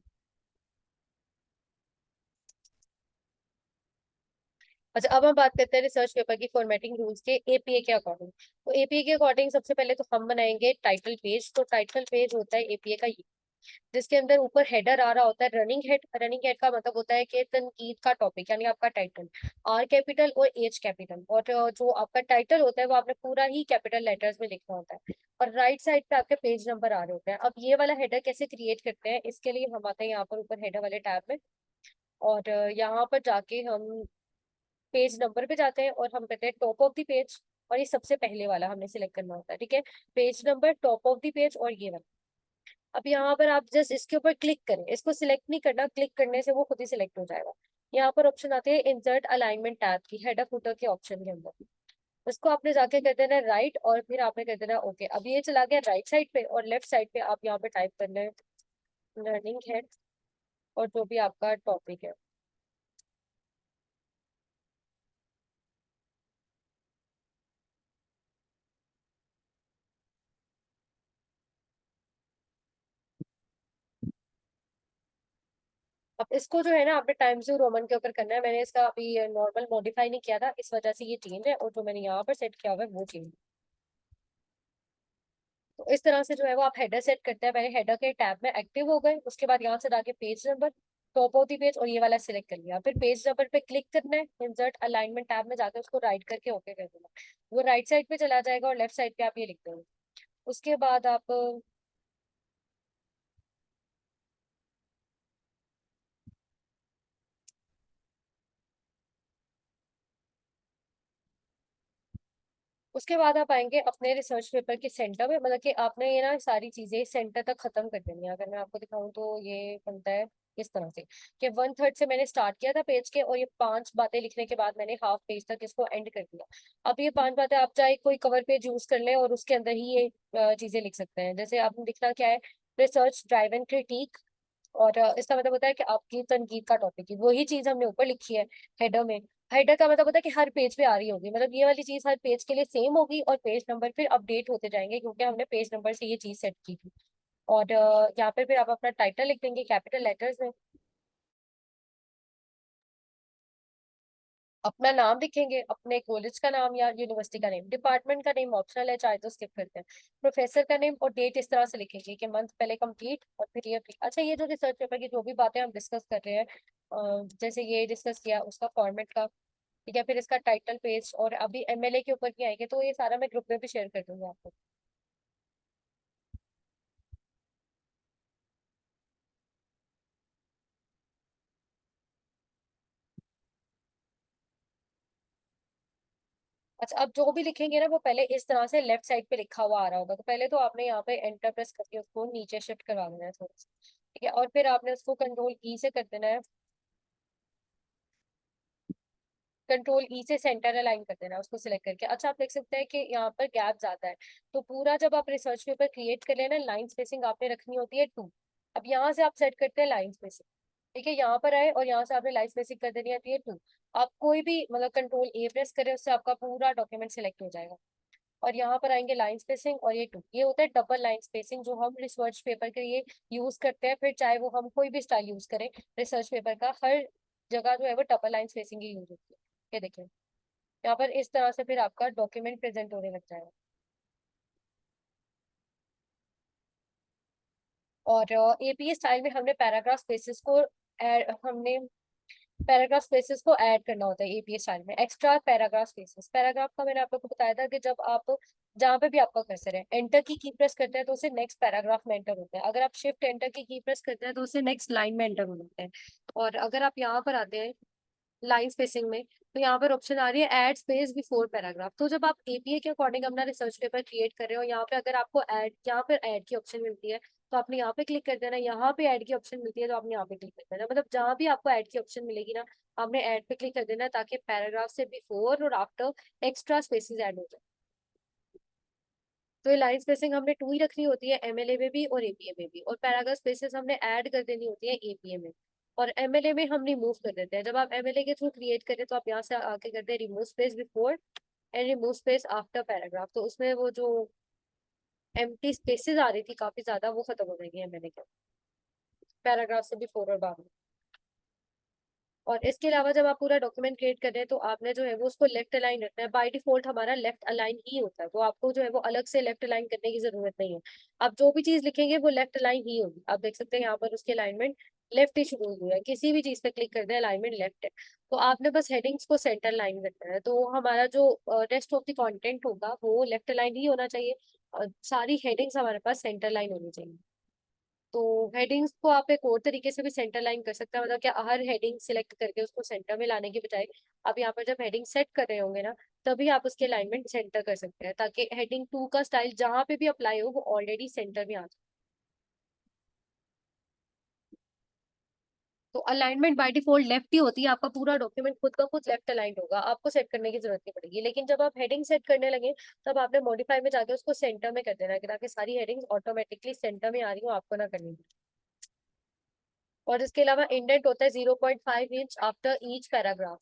अच्छा, अब हम बात करते हैं रिसर्च पेपर की फॉर्मेटिंग रूल्स के एपीए के अकॉर्डिंग। तो एपीए के अकॉर्डिंग सबसे पहले तो हम बनाएंगे टाइटल पेज। तो टाइटल पेज होता है एपीए का ये, जिसके अंदर ऊपर हेडर आ रहा होता है रनिंग हेड। रनिंग हेड का मतलब होता है कि तनकीद का टॉपिक, यानी आपका टाइटल आर कैपिटल और एच कैपिटल, और जो आपका टाइटल होता है वो आपने पूरा ही कैपिटल लेटर्स में लिखना होता है। और राइट साइड पे आपके पेज नंबर आ रहे होते हैं। अब ये वाला हेडर कैसे क्रिएट करते हैं, इसके लिए हम आते हैं यहाँ पर ऊपर हेडर वाले टैब में, और यहाँ पर जाके हम पेज नंबर पे जाते हैं, और हम कहते हैं टॉप ऑफ द पेज, और ये सबसे पहले वाला हमने सिलेक्ट करना होता है। ठीक है, page number, top of the page, और ये वाला। अब यहाँ पर आप जस्ट इसके ऊपर क्लिक करें, इसको सिलेक्ट नहीं करना, क्लिक करने से वो खुद ही सिलेक्ट हो जाएगा। यहाँ पर ऑप्शन आते हैं इंसर्ट अलाइनमेंट टैब की, हेडर फुटर के ऑप्शन के अंदर। उसको आपने जाके कर देना राइट, और फिर आपने कर देना ओके। अब ये चला गया राइट साइड पे, और लेफ्ट साइड पे आप यहाँ पे टाइप कर लें लर्निंग हेड, और जो भी आपका टॉपिक है। अब इसको जो है ना आपने टाइम्स न्यू रोमन के ऊपर करना है। मैंने इसका अभी नॉर्मल मॉडिफाई नहीं किया था, इस वजह से ये चेंज है, और जो मैंने यहाँ पर सेट किया हुआ है वो चेंज। तो इस तरह से जो है वो आप हेडर सेट करते हैं। पहले हेडर के टैब में एक्टिव हो गए, उसके बाद यहाँ से जाके page number, top of the page, और ये वाला सिलेक्ट कर लिया। फिर पेज नंबर पे क्लिक करना है, इंसर्ट अलाइनमेंट टैब में जाके उसको राइट करके ओके कर देना। वो राइट साइड पे चला जाएगा, और लेफ्ट साइड पे आप ये लिख दोगे। उसके बाद आप उसके बाद आप आएंगे अपने रिसर्च पेपर के सेंटर में, मतलब कि आपने ये ना सारी चीजें सेंटर तक खत्म कर देनी है। अगर मैं आपको दिखाऊं तो ये बनता है इस तरह से, कि 1/3 से मैंने स्टार्ट किया था पेज के, और ये 5 बातें लिखने के बाद मैंने हाफ पेज तक इसको एंड कर दिया। अब ये 5 बातें आप चाहे कोई कवर पेज यूज कर ले, और उसके अंदर ही ये चीजें लिख सकते हैं। जैसे आपने लिखना क्या है, रिसर्च ड्राइवन क्रिटिक, और इसका मतलब होता है कि आपकी तनकीद का टॉपिक है, वही चीज हमने ऊपर लिखी है हेडर में। हेडर का मतलब होता है कि हर पेज पे आ रही होगी, मतलब ये वाली चीज हर पेज के लिए सेम होगी, और पेज नंबर फिर अपडेट होते जाएंगे, क्योंकि हमने पेज नंबर से ये चीज सेट की थी। और यहाँ पे फिर आप अपना टाइटल लिख देंगे कैपिटल लेटर्स में, अपना नाम लिखेंगे, अपने कॉलेज का नाम या यूनिवर्सिटी का नेम, डिपार्टमेंट का नेम ऑप्शनल है, चाहे तो स्किप करते हैं, प्रोफेसर का नेम, और डेट इस तरह से लिखेंगे कि मंथ पहले कंप्लीट और फिर ईयर। अच्छा, ये जो रिसर्च पेपर की जो भी बातें हम डिस्कस कर रहे हैं, जैसे ये डिस्कस किया उसका फॉर्मेट का, ठीक है, फिर इसका टाइटल पेज, और अभी एमएलए के ऊपर भी आएंगे, तो ये सारा मैं ग्रुप में भी शेयर कर दूंगी आपको। अच्छा, अब जो भी लिखेंगे ना वो पहले इस तरह से लेफ्ट साइड पे लिखा हुआ आ रहा होगा, तो पहले तो आपने यहाँ पे एंटर प्रेस करके उसको नीचे शिफ्ट करवा देना है थोड़ा सा। ठीक है, और फिर आपने उसको कंट्रोल ई से कर देना है, कंट्रोल ई से सेंटर अलाइन कर देना है उसको सिलेक्ट करके। अच्छा, आप देख सकते हैं कि यहाँ पर गैप ज्यादा है, तो पूरा जब आप रिसर्च पेपर क्रिएट कर लेना, लाइन स्पेसिंग आपने रखनी होती है 2। अब यहाँ से आप सेट करते हैं लाइन स्पेसिंग। ठीक है, यहाँ पर आए और यहाँ से आपने लाइन स्पेसिंग कर देनी होती है 2। आप कोई भी मतलब कंट्रोल ए प्रेस करें, उससे आपका पूरा डॉक्यूमेंट सिलेक्ट हो जाएगा। और यहाँ पर आएंगे लाइन स्पेसिंग, और ये 2, ये होता है डबल लाइन स्पेसिंग, जो हम रिसर्च पेपर के लिए यूज करते हैं। फिर चाहे वो हम कोई भी स्टाइल यूज करें, रिसर्च पेपर का हर जगह जो है वो डबल लाइन स्पेसिंग ही यूज होती है। ये देखिए, यहाँ पर इस तरह से फिर आपका डॉक्यूमेंट प्रेजेंट होने लग जाएगा। और एपीए स्टाइल में हमने पैराग्राफ स्पेसेस को हमने पैराग्राफ स्पेसेस को ऐड करना होता है एपीए स्टाइल में, एक्स्ट्रा पैराग्राफ स्पेसेस। पैराग्राफ का मैंने आप लोग को बताया था कि जब आप जहाँ पे भी आपका कर्सर है, एंटर की प्रेस करते हैं तो उसे नेक्स्ट पैराग्राफ में एंटर होता है। अगर आप शिफ्ट एंटर की प्रेस करते हैं तो उसे नेक्स्ट लाइन में एंटर हो जाता है। और अगर आप यहाँ पर आते हैं लाइन स्पेसिंग में, तो यहाँ पर ऑप्शन आ रही है ऐड स्पेस बिफोर पैराग्राफ। तो जब आप एपीए के अकॉर्डिंग अपना रिसर्च पेपर क्रिएट कर रहे हो, यहाँ पे अगर आपको ऐड, यहाँ पर ऐड की ऑप्शन मिलती है तो आपने यहाँ पे क्लिक कर देना, यहाँ पे ऐड की ऑप्शन मिलती है तो आपने यहाँ पे क्लिक कर देना। मतलब जहाँ भी आपको ऐड की ऑप्शन मिलेगी ना, आपने ऐड पे क्लिक कर देना, ताकि पैराग्राफ से बिफोर और आफ्टर एक्स्ट्रा स्पेसिस ऐड हो जाए। तो ये लाइन स्पेसिंग हमने 2 ही रखनी होती है एमएलए में भी और एपीए में भी, और पैराग्राफ स्पेसेस हमने ऐड कर देनी होती है एपीए में। और एमएलए में हम रिमूव कर देते हैं। जब आप एमएलए के थ्रू क्रिएट करें तो आप यहाँ से आके करते हैं remove space before and remove space after paragraph, तो उसमें वो जो एम्प्टी स्पेसेस आ रही थी काफी ज्यादा, वो खत्म हो जाएगी एमएलए के पैराग्राफ से बिफोर और बाद। और इसके अलावा जब आप पूरा डॉक्यूमेंट क्रिएट कर रहे हैं तो आपने जो है वो उसको लेफ्ट अलाइन रखना है। बाय डिफॉल्ट हमारा लेफ्ट अलाइन ही होता है, तो आपको जो है वो अलग से लेफ्ट अलाइन करने की जरूरत नहीं है। आप जो भी चीज लिखेंगे वो लेफ्ट अलाइन ही होगी। आप देख सकते हैं यहाँ पर उसकी अलाइनमेंट लेफ्ट ही शुरू हुई है, किसी भी चीज पे क्लिक कर दे अलाइनमेंट लेफ्ट है। तो आपने बस हेडिंग्स को सेंटर लाइन रखना है, तो हमारा जो रेस्ट ऑफ द कंटेंट होगा वो लेफ्ट अलाइन ही होना चाहिए। और सारी हेडिंग्स हमारे पास सेंटर लाइन होनी चाहिए। तो हेडिंग्स को आप एक और तरीके से भी सेंटर लाइन कर सकते हैं, मतलब क्या हर हेडिंग सिलेक्ट करके उसको सेंटर में लाने के बजाय आप यहाँ पर जब हेडिंग सेट कर रहे होंगे ना, तभी आप उसके अलाइनमेंट सेंटर कर सकते हैं, ताकि हेडिंग 2 का स्टाइल जहां पे भी अप्लाई हो वो ऑलरेडी सेंटर में आ जाए। तो अलाइनमेंट बाय डिफॉल्ट लेफ्ट ही होती है, आपका पूरा डॉक्यूमेंट खुद का खुद लेफ्ट अलाइंड होगा, आपको सेट करने की जरूरत नहीं पड़ेगी। लेकिन जब आप हेडिंग सेट करने लगे तब आपने मॉडिफाई में जाके उसको सेंटर में कर देना है, ताकि सारी हेडिंग्स ऑटोमेटिकली सेंटर में आ रही हो, आपको ना करनी पड़े। और इसके अलावा इंडेंट होता है 0.5 inch after each paragraph.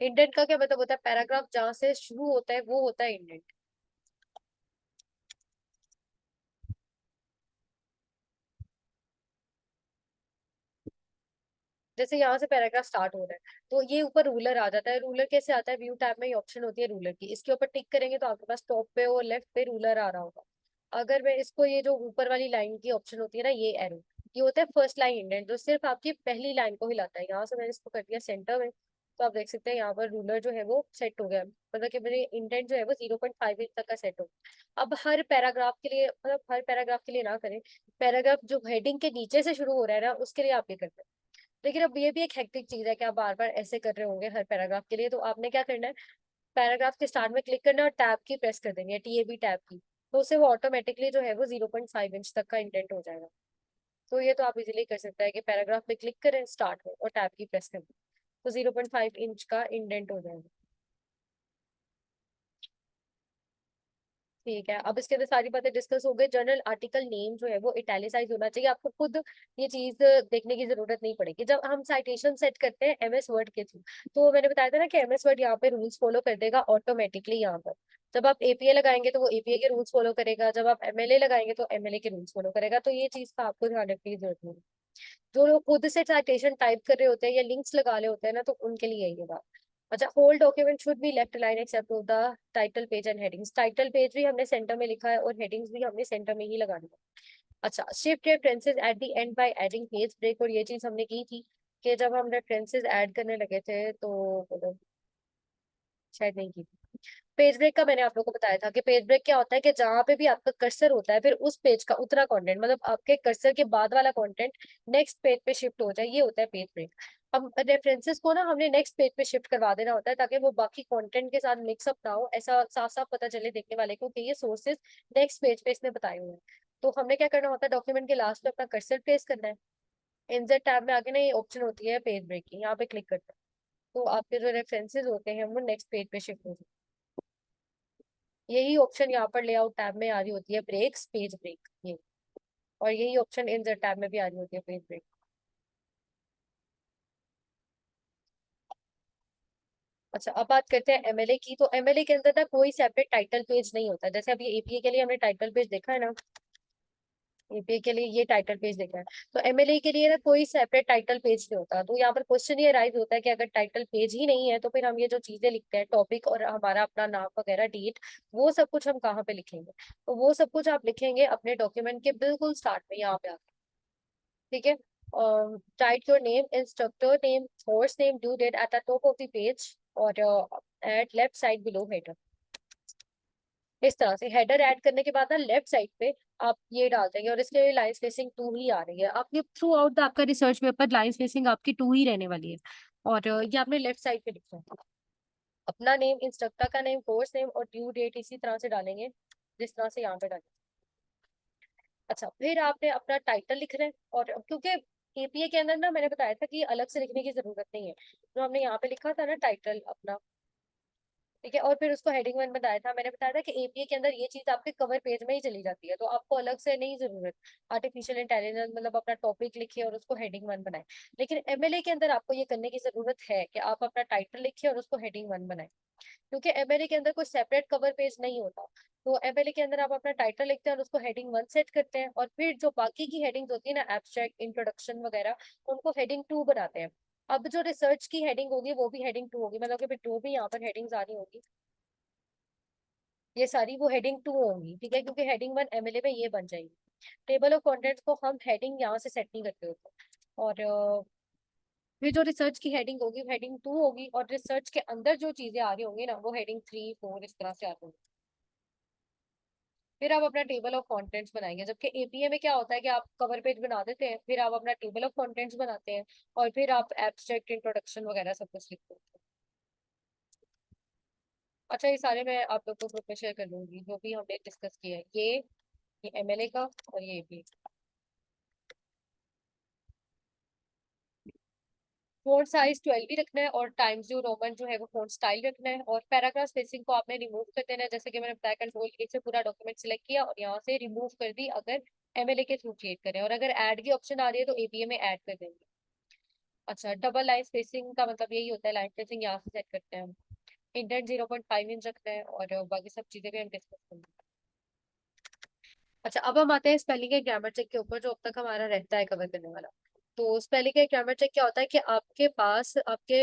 Indent का क्या मतलब होता है? पैराग्राफ जहां से शुरू होता है वो होता है इंडेंट। जैसे यहाँ से पैराग्राफ स्टार्ट हो रहा है तो ये ऊपर रूलर आ जाता है। रूलर कैसे आता है? व्यू टैब में ये ऑप्शन होती है रूलर की, इसके ऊपर टिक करेंगे तो आपके पास टॉप पे और लेफ्ट पे रूलर आ रहा होगा। अगर मैं इसको, ये जो ऊपर वाली लाइन की ऑप्शन होती है ना, ये एरो, ये होता है फर्स्ट लाइन इंडेंट, जो सिर्फ आपकी पहली लाइन को हिलाता है। यहाँ से मैंने इसको कर दिया सेंटर में, तो आप देख सकते हैं यहाँ पर रूलर जो है वो सेट हो गया, मतलब कि मेरे इंडेंट जो है वो 0.5 इंच तक का सेट हो गया। अब हर पैराग्राफ के लिए, मतलब हर पैराग्राफ के लिए ना करें, पैराग्राफ जो हेडिंग के नीचे से शुरू हो रहा है ना उसके लिए आप ये करते हैं। लेकिन अब ये भी एक हेक्टिक चीज है कि आप बार बार ऐसे कर रहे होंगे हर पैराग्राफ के लिए, तो आपने क्या करना है, पैराग्राफ के स्टार्ट में क्लिक करना है और टैब की प्रेस कर देनी है, टीएबी टैब की, तो उससे वो ऑटोमेटिकली जो है वो 0.5 इंच तक का इंडेंट हो जाएगा। तो ये तो आप इजीली कर सकते हैं कि पैराग्राफ पे क्लिक करें स्टार्ट में और टैब की प्रेस कर दें, तो 0.5 इंच का इंडेंट हो जाएगा। ठीक है, अब इसके अंदर सारी बातें डिस्कस हो गई। जर्नल आर्टिकल नेम जो है वो इटैलिसाइज होना चाहिए, आपको खुद ये चीज देखने की जरूरत नहीं पड़ेगी। जब हम साइटेशन सेट करते हैं एमएस वर्ड के थ्रू, तो मैंने बताया था ना कि एमएस वर्ड यहाँ पे रूल्स फॉलो कर देगा ऑटोमेटिकली। यहाँ पर जब आप एपीए लगाएंगे तो वो एपीए के रूल्स फॉलो करेगा, जब आप एमएलए लगाएंगे तो एमएलए के रूल्स फॉलो करेगा। तो ये चीज का आपको ध्यान रखने की जरूरत नहीं है। जो लोग खुद से साइटेशन टाइप कर रहे होते हैं या लिंक्स लगा रहे होते हैं ना, तो उनके लिए ये बात। अच्छा, whole document should be left line except of the title page and headings. Title page भी हमने सेंटर में लिखा है और हेडिंग्स भी हमने सेंटर में ही लगानी है। अच्छा, shift references at the end by adding page break, और ये चीज हमने की थी। कि जब हम रेफरेंसेस ऐड करने लगे थे तो मतलब शायद नहीं की। पेज ब्रेक का मैंने आप लोगों को बताया था कि पेज ब्रेक क्या होता है कि जहां पे भी आपका कर्सर होता है फिर उस पेज का उतरा कंटेंट, मतलब आपके कर्सर के बाद वाला कंटेंट नेक्स्ट पेज पे शिफ्ट हो जाए, ये होता है पेज ब्रेक। अब रेफरेंसेस को ना हमने नेक्स्ट पेज पे शिफ्ट करवा देना होता है ताकि वो बाकी कंटेंट के साथ मिक्सअप ना हो, ऐसा साफ साफ पता चले देखने वाले को कि ये सोर्सेज नेक्स्ट पेज पे इसने बताए हुए हैं। तो हमने क्या करना होता है, डॉक्यूमेंट के लास्ट पे अपना कर्सर प्लेस करना है। इंसर्ट टैब में आगे ना ये ऑप्शन होती है पेज ब्रेक की, यहाँ पे क्लिक करते हैं तो आपके जो रेफरेंसेस होते हैं वो नेक्स्ट पेज पे शिफ्ट हो जाते हैं। यही ऑप्शन यहाँ पर लेआउट टैब में आ रही होती है, ब्रेक्स पेज ब्रेक ये। और यही ऑप्शन इंसर्ट टैब में भी आ रही होती है, पेज ब्रेक। अच्छा, अब बात करते हैं एमएलए की। तो एमएलए के अंदर ना कोई सेपरेट टाइटल पेज नहीं होता। जैसे अभी एपीए के लिए हमने टाइटल पेज देखा है ना, एपीए के लिए ये टाइटल पेज देखा है। तो एमएलए के लिए ना कोई सेपरेट टाइटल पेज नहीं होता। तो यहाँ पर क्वेश्चन ये राइज होता है कि अगर टाइटल पेज ही नहीं है तो फिर हम ये जो चीजें लिखते हैं, टॉपिक और हमारा अपना नाम वगैरह, डेट, वो सब कुछ हम कहाँ पे लिखेंगे? तो वो सब कुछ आप लिखेंगे अपने डॉक्यूमेंट के बिल्कुल स्टार्ट में, यहाँ पे आके। ठीक है। Write your name, instructor name, course name, due date at the top of the page, और at left side below header. इस तरह से हेडर ऐड करने के बाद ना लेफ्ट साइड पे आप ये डाल देंगे, और इसके लिए लाइन स्पेसिंग 2 ही आ रही है आपकी थ्रू आउट द आपका रिसर्च पेपर, लाइन स्पेसिंग आपकी 2 ही रहने वाली है। और ये आपने लेफ्ट साइड पे लिखना है। अपना नेम, इंस्ट्रक्टर का नेम, कोर्स नेम और ड्यू डेट इसी तरह से डालेंगे जिस तरह से यहाँ पे डालेंगे। अच्छा, फिर आपने अपना टाइटल लिखना है। और क्योंकि एपीए के अंदर ना मैंने बताया था कि अलग से लिखने की जरूरत नहीं है, जो हमने यहाँ पे लिखा था ना टाइटल अपना, ठीक है। और फिर उसको हेडिंग वन बताया था, मैंने बताया था कि एपीए के अंदर ये चीज आपके कवर पेज में ही चली जाती है, तो आपको अलग से नहीं जरूरत आर्टिफिशियल इंटेलिजेंस मतलब अपना टॉपिक लिखिए और उसको हेडिंग वन बनाए। लेकिन एमएलए के अंदर आपको ये करने की जरूरत है कि आप अपना टाइटल लिखिए और उसको हेडिंग वन बनाए, क्योंकि एमएलए के अंदर कोई सेपरेट कवर पेज नहीं होता। तो एमएलए के अंदर आप अपना टाइटल लिखते हैं और उसको हेडिंग वन सेट करते हैं, और फिर जो बाकी की हेडिंग्स होती है ना, एब्स्ट्रैक्ट, इंट्रोडक्शन वगैरह, उनको हेडिंग टू बनाते हैं। अब जो रिसर्च की हेडिंग होगी वो भी हेडिंग टू होगी, मतलब कि फिर जो भी यहाँ पर हेडिंग्स आ रही होगी ये सारी वो हेडिंग टू होंगी, ठीक है, क्योंकि हेडिंग वन एमएलए में ये बन जाएगी। टेबल ऑफ कंटेंट्स को हम हेडिंग यहाँ से सेट नहीं करते होते। और फिर जो रिसर्च की हेडिंग होगी वो हेडिंग टू होगी, और रिसर्च के अंदर जो चीजें आ रही होंगी ना वो हेडिंग थ्री फोर इस तरह से आ रही होंगी। फिर आप अपना टेबल ऑफ कंटेंट्स बनाएंगे, जबकि एपीए में क्या होता है कि आप कवर पेज बना देते हैं, फिर आप अपना टेबल ऑफ कंटेंट्स बनाते हैं, और फिर आप एब्स्ट्रैक्ट, इंट्रोडक्शन वगैरह सब कुछ लिखते हैं। अच्छा, ये सारे मैं आप लोग को ग्रुप में शेयर कर दूंगी जो भी हमने डिस्कस किया है, ये एमएलए का और ये भी। फोंट साइज 12 भी रखना है, और टाइम्स न्यू रोमन जो है वो फोंट स्टाइल रखना है, और पैराग्राफ स्पेसिंग को आपने रिमूव कर देना है, जैसे कि मैंने बताया कंट्रोल ए से पूरा डॉक्यूमेंट सिलेक्ट किया और यहाँ से रिमूव कर दी अगर एमएलए के थ्रू क्रिएट करें, और अगर ऐड की ऑप्शन आ रही है तो एपीए में ऐड कर देंगे। अच्छा, डबल लाइन स्पेसिंग का मतलब यही होता है, लाइन स्पेसिंग यहाँ से सेट करते हैं हम। इंडेंट 0.5 इंच रखना है, और बाकी सब चीजें भी हम डिस्कस करेंगे। अच्छा, अब हम आते हैं स्पेलिंग एंड ग्रामर चेक के ऊपर, जो अब तक हमारा रहता है कवर करने वाला। तो स्पेलिंग एंड ग्रामर चेक क्या होता है कि आपके पास आपके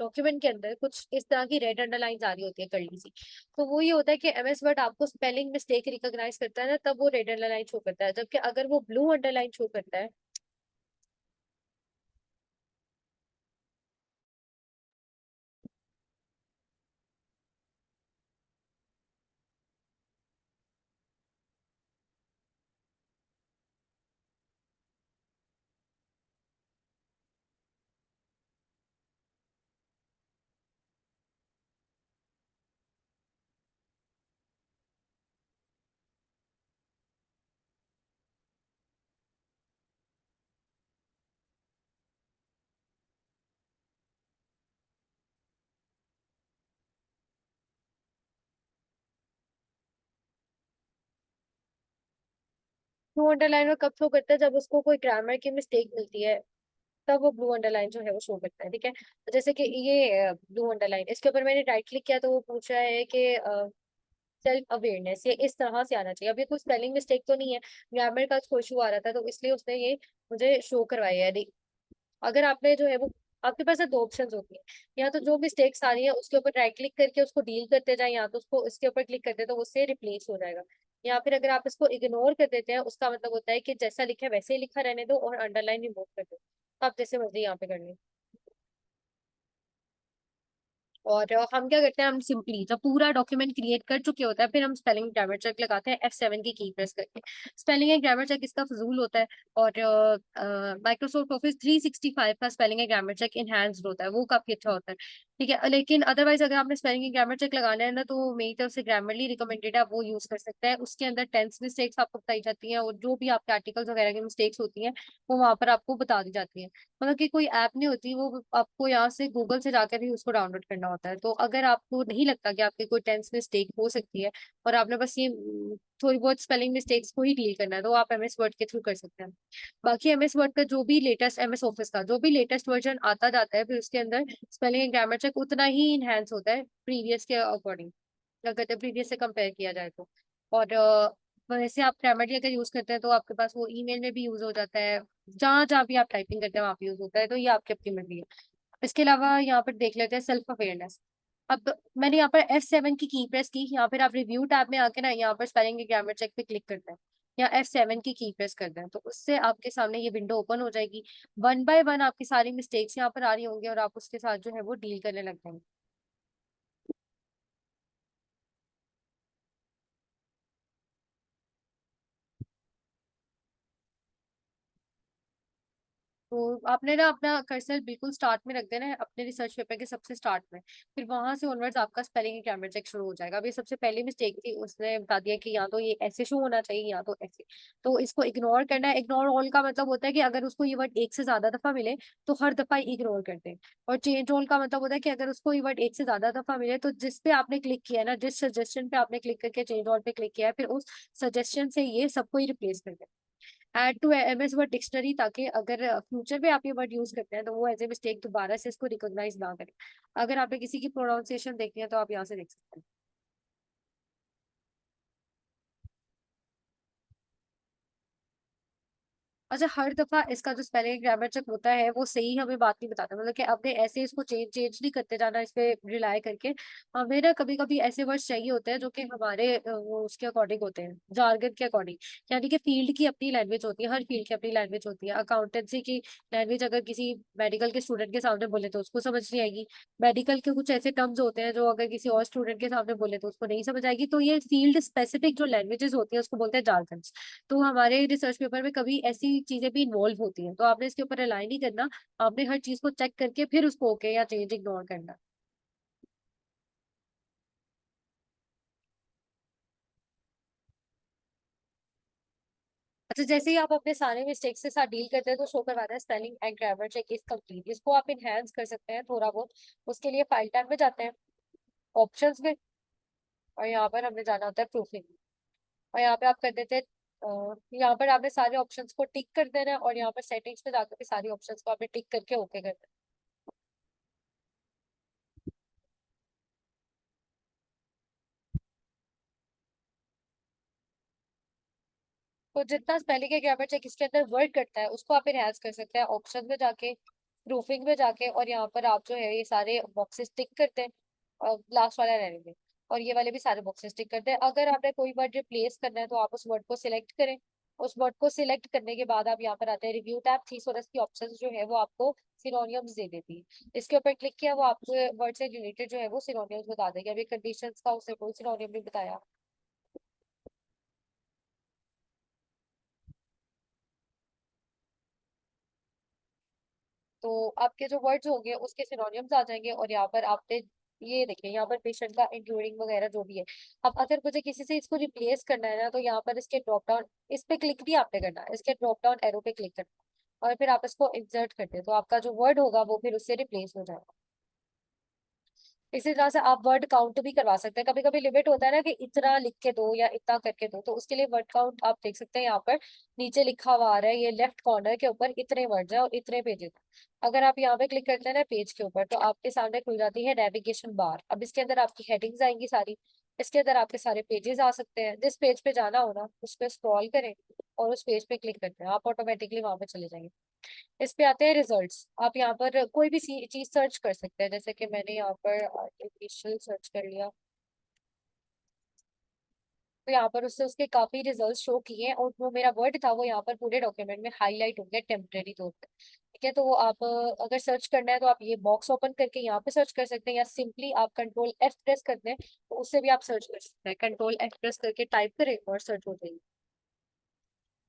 डॉक्यूमेंट के अंदर कुछ इस तरह की रेड अंडरलाइन आ रही होती है कर्ली सी। तो वो ये होता है कि एमएस वर्ड आपको स्पेलिंग मिस्टेक रिकॉग्नाइज करता है ना, तब वो रेड अंडरलाइन शो करता है, जबकि अगर वो ब्लू अंडरलाइन शो करता है। ब्लू अंडरलाइन में कब शो करता है? जब उसको कोई ग्रामर की मिस्टेक मिलती है तब वो ब्लू अंडरलाइन जो है वो शो करता है, ठीक है। तो जैसे कि ये ब्लू अंडरलाइन, इसके ऊपर मैंने राइट क्लिक किया तो वो पूछ रहा है कि सेल्फ अवेयरनेस, ये इस तरह से आना चाहिए। अब ये कोई स्पेलिंग मिस्टेक तो नहीं है, ग्रामर का कोई इशू आ रहा था तो इसलिए उसने ये मुझे शो करवाया है। अगर आपने जो है वो, आपके पास दो ऑप्शन होती है, या तो जो मिस्टेक्स आ रही है उसके ऊपर राइट क्लिक करके उसको डील करते जाए, या तो उसको इसके ऊपर क्लिक करते तो उससे रिप्लेस हो जाएगा। या फिर अगर आप इसको इग्नोर कर देते हैं, उसका मतलब होता है कि जैसा लिखा है वैसे ही लिखा रहने दो और अंडरलाइन रिमूव कर दो। आप जैसे मर्जी यहाँ पे कर लें। और हम क्या करते हैं, हम सिंपली जब पूरा डॉक्यूमेंट क्रिएट कर चुके होता है, फिर हम स्पेलिंग ग्रामर चेक लगाते हैं F7 की प्रेस करके। स्पेलिंग एंड ग्रामर चेक इसका फजूल होता है। और माइक्रोसॉफ्ट ऑफिस 365 का spelling and grammar check enhanced होता है, वो काफी अच्छा होता है। ठीक है, लेकिन अदरवाइज अगर आपने स्पेलिंग एंड ग्रामर चेक लगाना है ना, तो मेरी तरफ से ग्रामरली रिकमेंडेड है, आप वो यूज कर सकते हैं। उसके अंदर टेंस मिस्टेक्स आपको बताई जाती हैं, और जो भी आपके आर्टिकल्स वगैरह की मिस्टेक्स होती हैं, वो वहां पर आपको बता दी जाती है। मतलब कि कोई ऐप नहीं होती, वो आपको यहाँ से गूगल से जाकर ही उसको डाउनलोड करना होता है। तो अगर आपको नहीं लगता कि आपकी कोई टेंस मिस्टेक हो सकती है, और आपने बस ये थोड़ी बहुत स्पेलिंग मिस्टेक्स को ही डील करना है, तो आप एमएस वर्ड के थ्रू कर सकते हैं। बाकी एमएस वर्ड का जो भी लेटेस्ट, एमएस ऑफिस का जो भी लेटेस्ट वर्जन आता जाता है, फिर उसके अंदर स्पेलिंग एंड ग्रामर चेक उतना ही इनहेंस होता है प्रीवियस के अकॉर्डिंग, अगर प्रीवियस से कंपेयर किया जाए तो। और वैसे आप ग्रामरली अगर यूज करते हैं, तो आपके पास वो ईमेल में भी यूज हो जाता है, जहाँ जहाँ भी आप टाइपिंग करते हैं वहां पे यूज होता है, तो ये आपकी अपनी मर्जी है। इसके अलावा यहाँ पर देख लेते हैं सेल्फ अवेयरनेस। अब मैंने यहाँ पर F7 की प्रेस की, यहाँ पर आप रिव्यू टैब में आके ना, यहाँ पर स्पेलिंग के ग्रामर चेक पे क्लिक करते हैं, या F7 की प्रेस करते हैं, तो उससे आपके सामने ये विंडो ओपन हो जाएगी। वन बाय वन आपकी सारी मिस्टेक्स यहाँ पर आ रही होंगी, और आप उसके साथ जो है वो डील करने लग जाएंगे। तो आपने ना अपना कर्सर बिल्कुल स्टार्ट में रख देना है, अपने रिसर्च पेपर के सबसे स्टार्ट में। फिर वहां से ऑनवर्ड्स आपका स्पेलिंग एंड ग्रामर चेक शुरू हो जाएगा। अभी सबसे पहली मिस्टेक थी, उसने बता दिया कि या तो ये ऐसे शो होना चाहिए, या तो ऐसे। तो इसको इग्नोर करना है। इग्नोर ऑल का मतलब होता है कि अगर उसको ये वर्ड एक से ज्यादा दफा मिले, तो हर दफा इग्नोर कर दे। और चेंज ऑल का मतलब होता है कि अगर उसको ये वर्ड एक से ज्यादा दफा मिले, तो जिस पे आपने क्लिक किया है ना, जिस सजेशन पे आपने क्लिक करके चेंज ऑल पे क्लिक किया है, फिर उस सजेशन से ये सबको ही रिप्लेस कर दे। Add to MS Word dictionary, ताकि अगर फ्यूचर में आप ये वर्ड यूज करते हैं, तो वो एज ए मिस्टेक दोबारा से इसको रिकॉग्नाइज ना करें। अगर आपने किसी की प्रोनाउंसिएशन देखनी है, तो आप यहाँ से देख सकते हैं। अच्छा, हर दफा इसका जो स्पेलिंग ग्रामर चेक होता है, वो सही हमें बात नहीं बताता। मतलब कि आपने ऐसे इसको चेंज चेंज नहीं करते जाना इस पे रिलाय करके। हमें ना कभी कभी ऐसे वर्ड चाहिए होते हैं जो कि हमारे वो उसके अकॉर्डिंग होते हैं, जार्गन के अकॉर्डिंग। यानी कि फील्ड की अपनी लैंग्वेज होती है, हर फील्ड की अपनी लैंग्वेज होती है। अकाउंटेंसी की लैंग्वेज अगर किसी मेडिकल के स्टूडेंट के सामने बोले, तो उसको समझ नहीं आएगी। मेडिकल के कुछ ऐसे टर्म्स होते हैं जो अगर किसी और स्टूडेंट के सामने बोले, तो उसको नहीं समझ आएगी। तो ये फील्ड स्पेसिफिक जो लैंग्वेजेस होती है, उसको बोलते हैं जार्गन। तो हमारे रिसर्च पेपर में कभी ऐसी चीजें भी इन्वॉल्व होती हैं, तो आपने इसके ऊपर रिलाई नहीं करना। आपने हर चीज को चेक करके फिर उसको ओके या चेंज इग्नोर करना। अच्छा, जैसे ही आप अपने सारे मिस्टेक्स के साथ डील करते हैं, तो शो करवाता है spelling and grammar check is complete. इसको आप इनहेंस कर सकते हैं थोड़ा बहुत। उसके लिए फाइल टैब में जाते हैं, ऑप्शंस में, और यहाँ पर हमें जाना होता है प्रूफिंग। और यहाँ पे आप कर देते हैं, यहाँ पर आपने सारे ऑप्शंस को टिक कर देना है, और यहाँ पर सेटिंग्स में जाकर के सारी ऑप्शंस को आपने टिक करके ओके कर देना है। तो जितना स्पेलिंग के ग्रामर चेक इसके अंदर वर्ड करता है, उसको आप इनहेंस कर सकते हैं ऑप्शन में जाके, प्रूफिंग में जाके, और यहाँ पर आप जो है ये सारे बॉक्सेस टिक करते हैं, और लास्ट वाला रहने दें। और ये वाले भी सारे बॉक्सेस टिक करते हैं। अगर आपने कोई वर्ड रिप्लेस करना है, तो आप उस वर्ड को सिलेक्ट करें। उस वर्ड को सिलेक्ट करने के बाद आप यहाँ पर आते हैं रिव्यू टैब। थीसोरस की ऑप्शन जो है वो आपको सिनोनियम्स दे देती है। इसके ऊपर क्लिक किया, वो आपको वर्ड से रिलेटेड जो है वो सिनोनियम्स बता देगी। अभी कंडीशंस का उसने कोई सिनोनियम नहीं बताया। तो आपके जो वर्ड्स होंगे उसके सिनोनिम्स आ जाएंगे। और यहाँ पर आपने ये देखिए, यहाँ पर पेशेंट का इंड्यूरिंग वगैरह जो भी है। अब अगर मुझे किसी से इसको रिप्लेस करना है ना, तो यहाँ पर इसके ड्रॉप डाउन, इस पे क्लिक नहीं आपने करना, इसके ड्रॉप डाउन एरो पे क्लिक करना है, और फिर आप इसको इंसर्ट करते हैं, तो आपका जो वर्ड होगा वो फिर उससे रिप्लेस हो जाएगा। इसी तरह से आप वर्ड काउंट भी करवा सकते हैं। कभी कभी लिमिट होता है ना, कि इतना लिख के दो या इतना करके दो, तो उसके लिए वर्ड काउंट आप देख सकते हैं। यहाँ पर नीचे लिखा हुआ आ रहा है, ये लेफ्ट कॉर्नर के ऊपर इतने वर्ड्स हैं और इतने पेजेस। अगर आप यहाँ पे क्लिक करते हैं ना पेज के ऊपर, तो आपके सामने खुल जाती है नेविगेशन बार। अब इसके अंदर आपकी हेडिंग्स आएंगी सारी। इसके अंदर आपके सारे पेजेस आ सकते हैं। जिस पेज पे जाना हो ना, उस पर स्क्रॉल करें, और उस पेज पे क्लिक करते हैं, आप ऑटोमेटिकली वहां पे चले जाएंगे। इस पे आते हैं रिजल्ट्स। आप यहाँ पर कोई भी चीज सर्च कर सकते हैं, जैसे कि मैंने यहाँ पर आर्टिफिशियल सर्च कर लिया, तो यहाँ पर उससे उसके काफी रिजल्ट्स शो किए हैं, और वो मेरा वर्ड था वो यहाँ पर पूरे डॉक्यूमेंट में हाईलाइट हो गया टेम्परेरी तौर पर। ठीक है, तो वो आप अगर सर्च करना है तो आप ये बॉक्स ओपन करके यहाँ पे सर्च कर सकते हैं, या सिंपली आप कंट्रोल एफ प्रेस करते हैं तो उससे भी आप सर्च कर सकते हैं। कंट्रोल एफ प्रेस करके टाइप करें और सर्च हो जाएगी।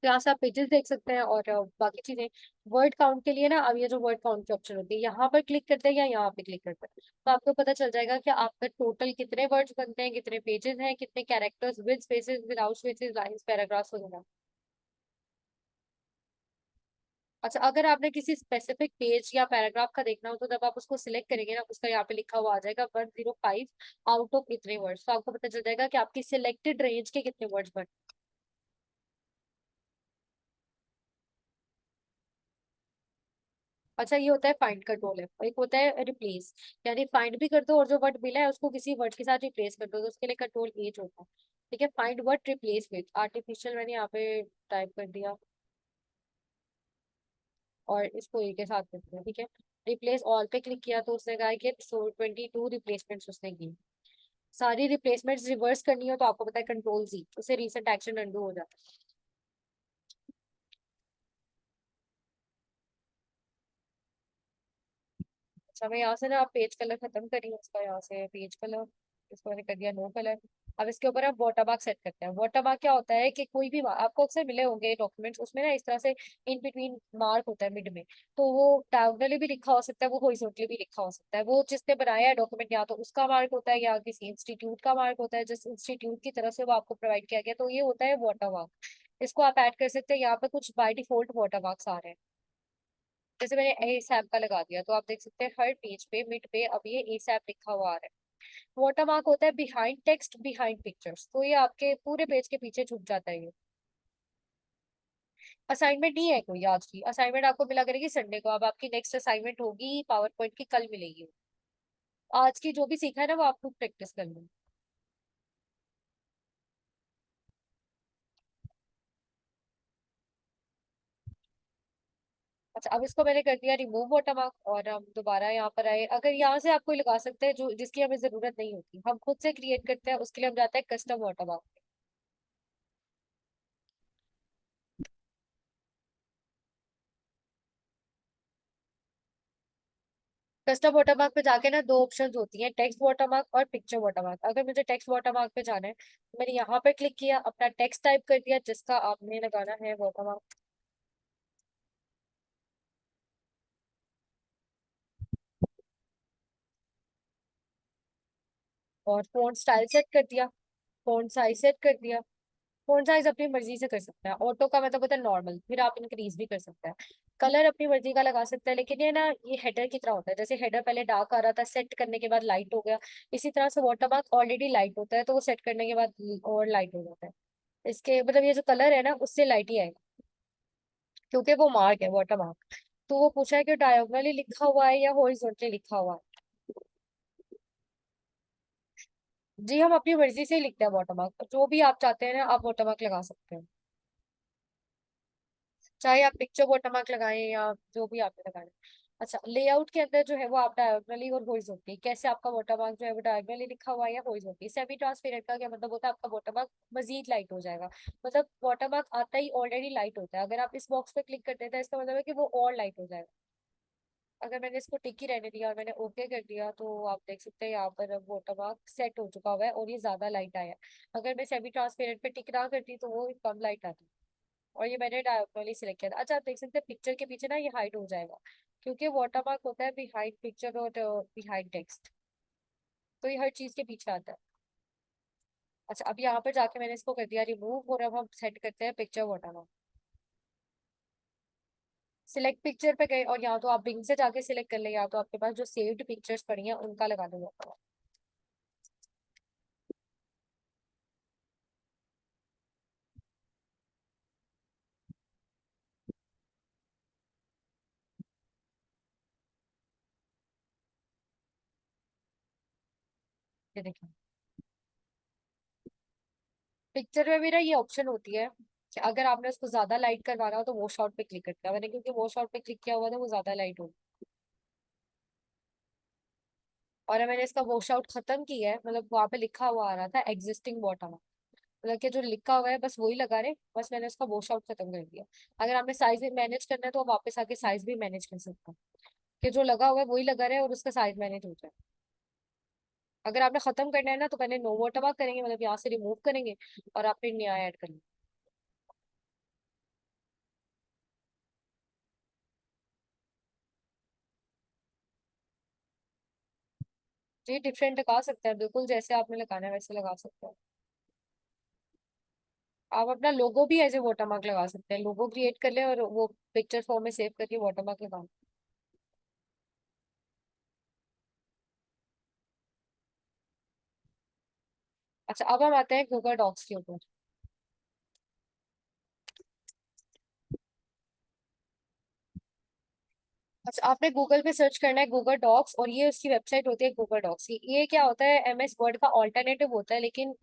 तो यहाँ से आप पेजेस देख सकते हैं और बाकी चीजें। वर्ड काउंट के लिए ना, अब ये जो वर्ड काउंट की ऑप्शन होती है, यहाँ पर क्लिक करते हैं या यहाँ पे क्लिक करते हैं, तो आपको पता चल जाएगा कि आपका टोटल कितने वर्ड्स बनते हैं, कितने पेजेस हैं, कितने characters, with spaces, without spaces, lines, paragraphs वगैरह। अच्छा, अगर आपने किसी स्पेसिफिक पेज या पैराग्राफ का देखना हो तो जब आप उसको सिलेक्ट करेंगे ना, उसका यहाँ पे लिखा हुआ आ जाएगा 105 आउट ऑफ इतने वर्ड्स, तो आपको पता चल जाएगा कि आपकी सिलेक्टेड रेंज के कितने वर्ड्स बन। अच्छा, ये होता है फाइंड का टूल है, और एक होता है रिप्लेस, यानी फाइंड भी कर दो और जो वर्ड मिला है उसको किसी वर्ड के साथ रिप्लेस कर दो, तो उसके लिए कंट्रोल एज होता है। ठीक है, find word replace with artificial, मैंने यहाँ पे टाइप कर दिया और इसको ए के साथ करते हैं। ठीक है, रिप्लेस ऑल पे क्लिक किया तो उसने कहा कि 22 रिप्लेसमेंट्स उसने की। सारी रिप्लेसमेंट्स रिवर्स करनी हो तो आपको पता है कंट्रोल जी, उससे रीसेंट एक्शन अंडू हो जाता है। अच्छा, मैं यहाँ से ना, आप पेज कलर खत्म करिए उसका, यहाँ से पेज कलर, इसको मैंने कर दिया नो कलर। अब इसके ऊपर आप वाटरमार्क सेट करते हैं। वाटरमार्क क्या होता है कि कोई भी आपको अक्सर मिले होंगे डॉक्यूमेंट्स, उसमें ना इस तरह से इन बिटवीन मार्क होता है मिड में, तो वो डायगोनली भी लिखा हो सकता है, वो हॉरिजॉन्टली भी लिखा हो सकता है। वो जिसने बनाया है डॉक्यूमेंट, या तो उसका मार्क होता है या किसी इंस्टीट्यूट का मार्क होता है, जिस इंस्टीट्यूट की तरफ से वो आपको प्रोवाइड किया गया, तो ये होता है वाटरमार्क। इसको आप ऐड कर सकते हैं। यहाँ पे कुछ बाय डिफॉल्ट वाटरमार्क्स आ रहे हैं, जैसे मैंने ए सैप का लगा दिया, तो आप देख सकते हैं हर पेज पे मिड पे अब ये ए सैप लिखा हुआ आ रहा है। वाटरमार्क होता है बिहाइंड टेक्स्ट बिहाइंड पिक्चर्स, तो ये आपके पूरे पेज के पीछे छुप जाता है ये। असाइनमेंट नहीं है कोई आज की, असाइनमेंट आपको मिला करेगी संडे को। अब आपकी नेक्स्ट असाइनमेंट होगी पावर पॉइंट की, कल मिलेगी। आज की जो भी सीखा है ना वो आपको प्रैक्टिस करनी है। अच्छा, अब इसको मैंने कर दिया रिमूव वाटरमार्क, और हम दोबारा यहाँ पर आए। अगर यहाँ से आप कोई लगा सकते हैं जो जिसकी हमें जरूरत नहीं होती, हम खुद से क्रिएट करते हैं, उसके लिए हम जाते हैं कस्टम वाटरमार्क। कस्टम वाटरमार्क पे जाके ना दो ऑप्शंस होती हैं, टेक्स्ट वाटरमार्क और पिक्चर वाटरमार्क। अगर मुझे टेक्स्ट वाटरमार्क पे जाना है तो मैंने यहाँ पे क्लिक किया, अपना टेक्स्ट टाइप कर दिया जिसका आपने लगाना है वाटरमार्क, और फॉन्ट स्टाइल सेट कर दिया, फॉन्ट साइज सेट कर दिया। फॉन्ट साइज अपनी मर्जी से कर सकते हैं, ऑटो का मतलब होता है नॉर्मल, फिर आप इंक्रीज भी कर सकते हैं। कलर अपनी मर्जी का लगा सकते हैं, लेकिन ये ना, ये हेडर की तरह होता है, जैसे हेडर पहले डार्क आ रहा था, सेट करने के बाद लाइट हो गया, इसी तरह से वाटरमार्क ऑलरेडी लाइट होता है तो वो सेट करने के बाद और लाइट हो जाता है। इसके मतलब ये जो कलर है ना, उससे लाइट ही आएगा, क्योंकि वो मार्क है वाटर मार्क। तो वो पूछा है कि डायगोनली लिखा हुआ है या हॉरिजॉन्टली लिखा हुआ है। जी, हम अपनी मर्जी से ही लिखते हैं वाटर मार्क, जो भी आप चाहते हैं ना आप वाटर मार्क लगा सकते हैं। चाहे आप पिक्चर वाटर मार्क लगाएं या जो भी आपने लगाना है। अच्छा, लेआउट के अंदर जो है वो आप डायगोनली और हॉरिजॉन्टली, कैसे आपका वाटर मार्क जो है वो डायगोनली लिखा हुआ है या हॉरिजॉन्टली। सेमी ट्रांसपेरेंट का क्या मतलब होता है, आपका वाटर मार्क मजीद लाइट हो जाएगा। मतलब वाटर मार्क आता ही ऑलरेडी लाइट होता है, अगर आप इस बॉक्स पे क्लिक करते हैं तो इसका मतलब है कि वो और लाइट हो जाएगा। अगर मैंने इसको टिक ही रहने दिया और मैंने ओके कर दिया तो आप देख सकते हैं यहाँ पर अब वाटरमार्क सेट हो चुका हुआ है और ये ज्यादा लाइट आया है। अगर मैं सेमी ट्रांसपेरेंट पे टिक ना करती तो वो कम लाइट आती। और ये मैंने डायगोनली सिलेक्ट किया था। अच्छा, आप देख सकते हैं पिक्चर के पीछे ना ये हाइड हो जाएगा, क्योंकि वाटरमार्क होता है बिहाइंड पिक्चर और बिहाइंड टेक्स्ट, तो ये हर चीज के पीछे आता है। अच्छा, अब यहाँ पर जाके मैंने इसको कर दिया रिमूव, और अब हम सेट करते हैं पिक्चर वाटरमार्क। सिलेक्ट पिक्चर पे गए और यहाँ तो आप बिंग से जाके सिलेक्ट कर ले, या तो आपके पास जो सेव्ड पिक्चर्स पड़ी हैं उनका लगा दो watermark। ये देखिए, पिक्चर में भी ना ये ऑप्शन होती है कि अगर आपने उसको ज्यादा लाइट करवाना हो तो वॉश आउट पे क्लिक करते हैं। मैंने क्योंकि वॉश आउट पे क्लिक किया हुआ था, वो ज्यादा लाइट हो। और मैंने इसका वॉश आउट खत्म किया है, मतलब वहां पे लिखा हुआ आ रहा था एग्जिस्टिंग वाटर, मतलब कि जो लिखा हुआ है बस वही लगा रहे, बस मैंने उसका वॉश आउट खत्म कर दिया। अगर आपने साइज भी मैनेज करना है तो आप वापस आके साइज भी मैनेज कर सकते हो, कि जो लगा हुआ है वही लगा रहे और उसका साइज मैनेज हो जाए। अगर आपने खत्म करना है ना तो पहले नो वाटरमार्क करेंगे, मतलब यहाँ से रिमूव करेंगे और आप फिर नया ऐड करेंगे। जी डिफरेंट लगा सकते हैं, बिल्कुल जैसे आपने लगाना है वैसे लगा सकते हैं। आप अपना लोगो भी एज ए वाटरमार्क लगा सकते हैं, लोगो क्रिएट कर ले और वो पिक्चर फॉर्म में सेव करके वाटरमार्क लगा। अच्छा अब हम आते हैं गूगल डॉक्स के ऊपर। अच्छा आपने गूगल पे सर्च करना है गूगल डॉक्स, और ये उसकी वेबसाइट होती है गूगल डॉक्स की। ये क्या होता है, एमएस वर्ड का ऑल्टरनेटिव होता है, लेकिन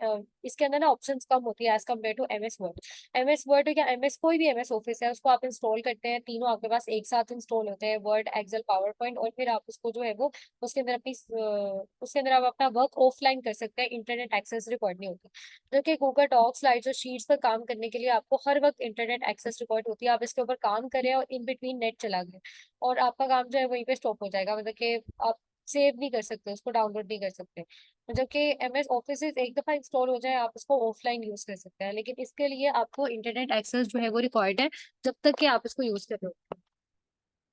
इसके अंदर ना ऑप्शंस कम होती है as compare to MS Word. MS Word या एमएस कोई भी एमएस ऑफिस है उसको आप इंस्टॉल करते हैं, तीनों आपके पास एक साथ इंस्टॉल होते हैं, वर्ड एक्सेल पावर पॉइंट, और फिर आप उसको जो है वो उसके अंदर अपनी उसके अंदर आप अपना वर्क ऑफलाइन कर सकते हैं, इंटरनेट एक्सेस रिक्वायर्ड नहीं होती। जबकि गूगल डॉक्स स्लाइड्स और शीट्स पर काम करने के लिए आपको हर वक्त इंटरनेट एक्सेस रिक्वायर्ड होती है। आप इसके ऊपर काम करें और इन बिटवीन नेट चला गया और आपका काम जो है वहीं पे स्टॉप हो जाएगा, मतलब कि आप सेव नहीं कर सकते, उसको डाउनलोड नहीं कर सकते। मतलब कि एमएस ऑफिस एक दफा इंस्टॉल हो जाए आप उसको ऑफलाइन यूज कर सकते हैं, लेकिन इसके लिए आपको इंटरनेट एक्सेस जो है वो रिक्वायर्ड है जब तक कि आप इसको यूज कर रहे हो।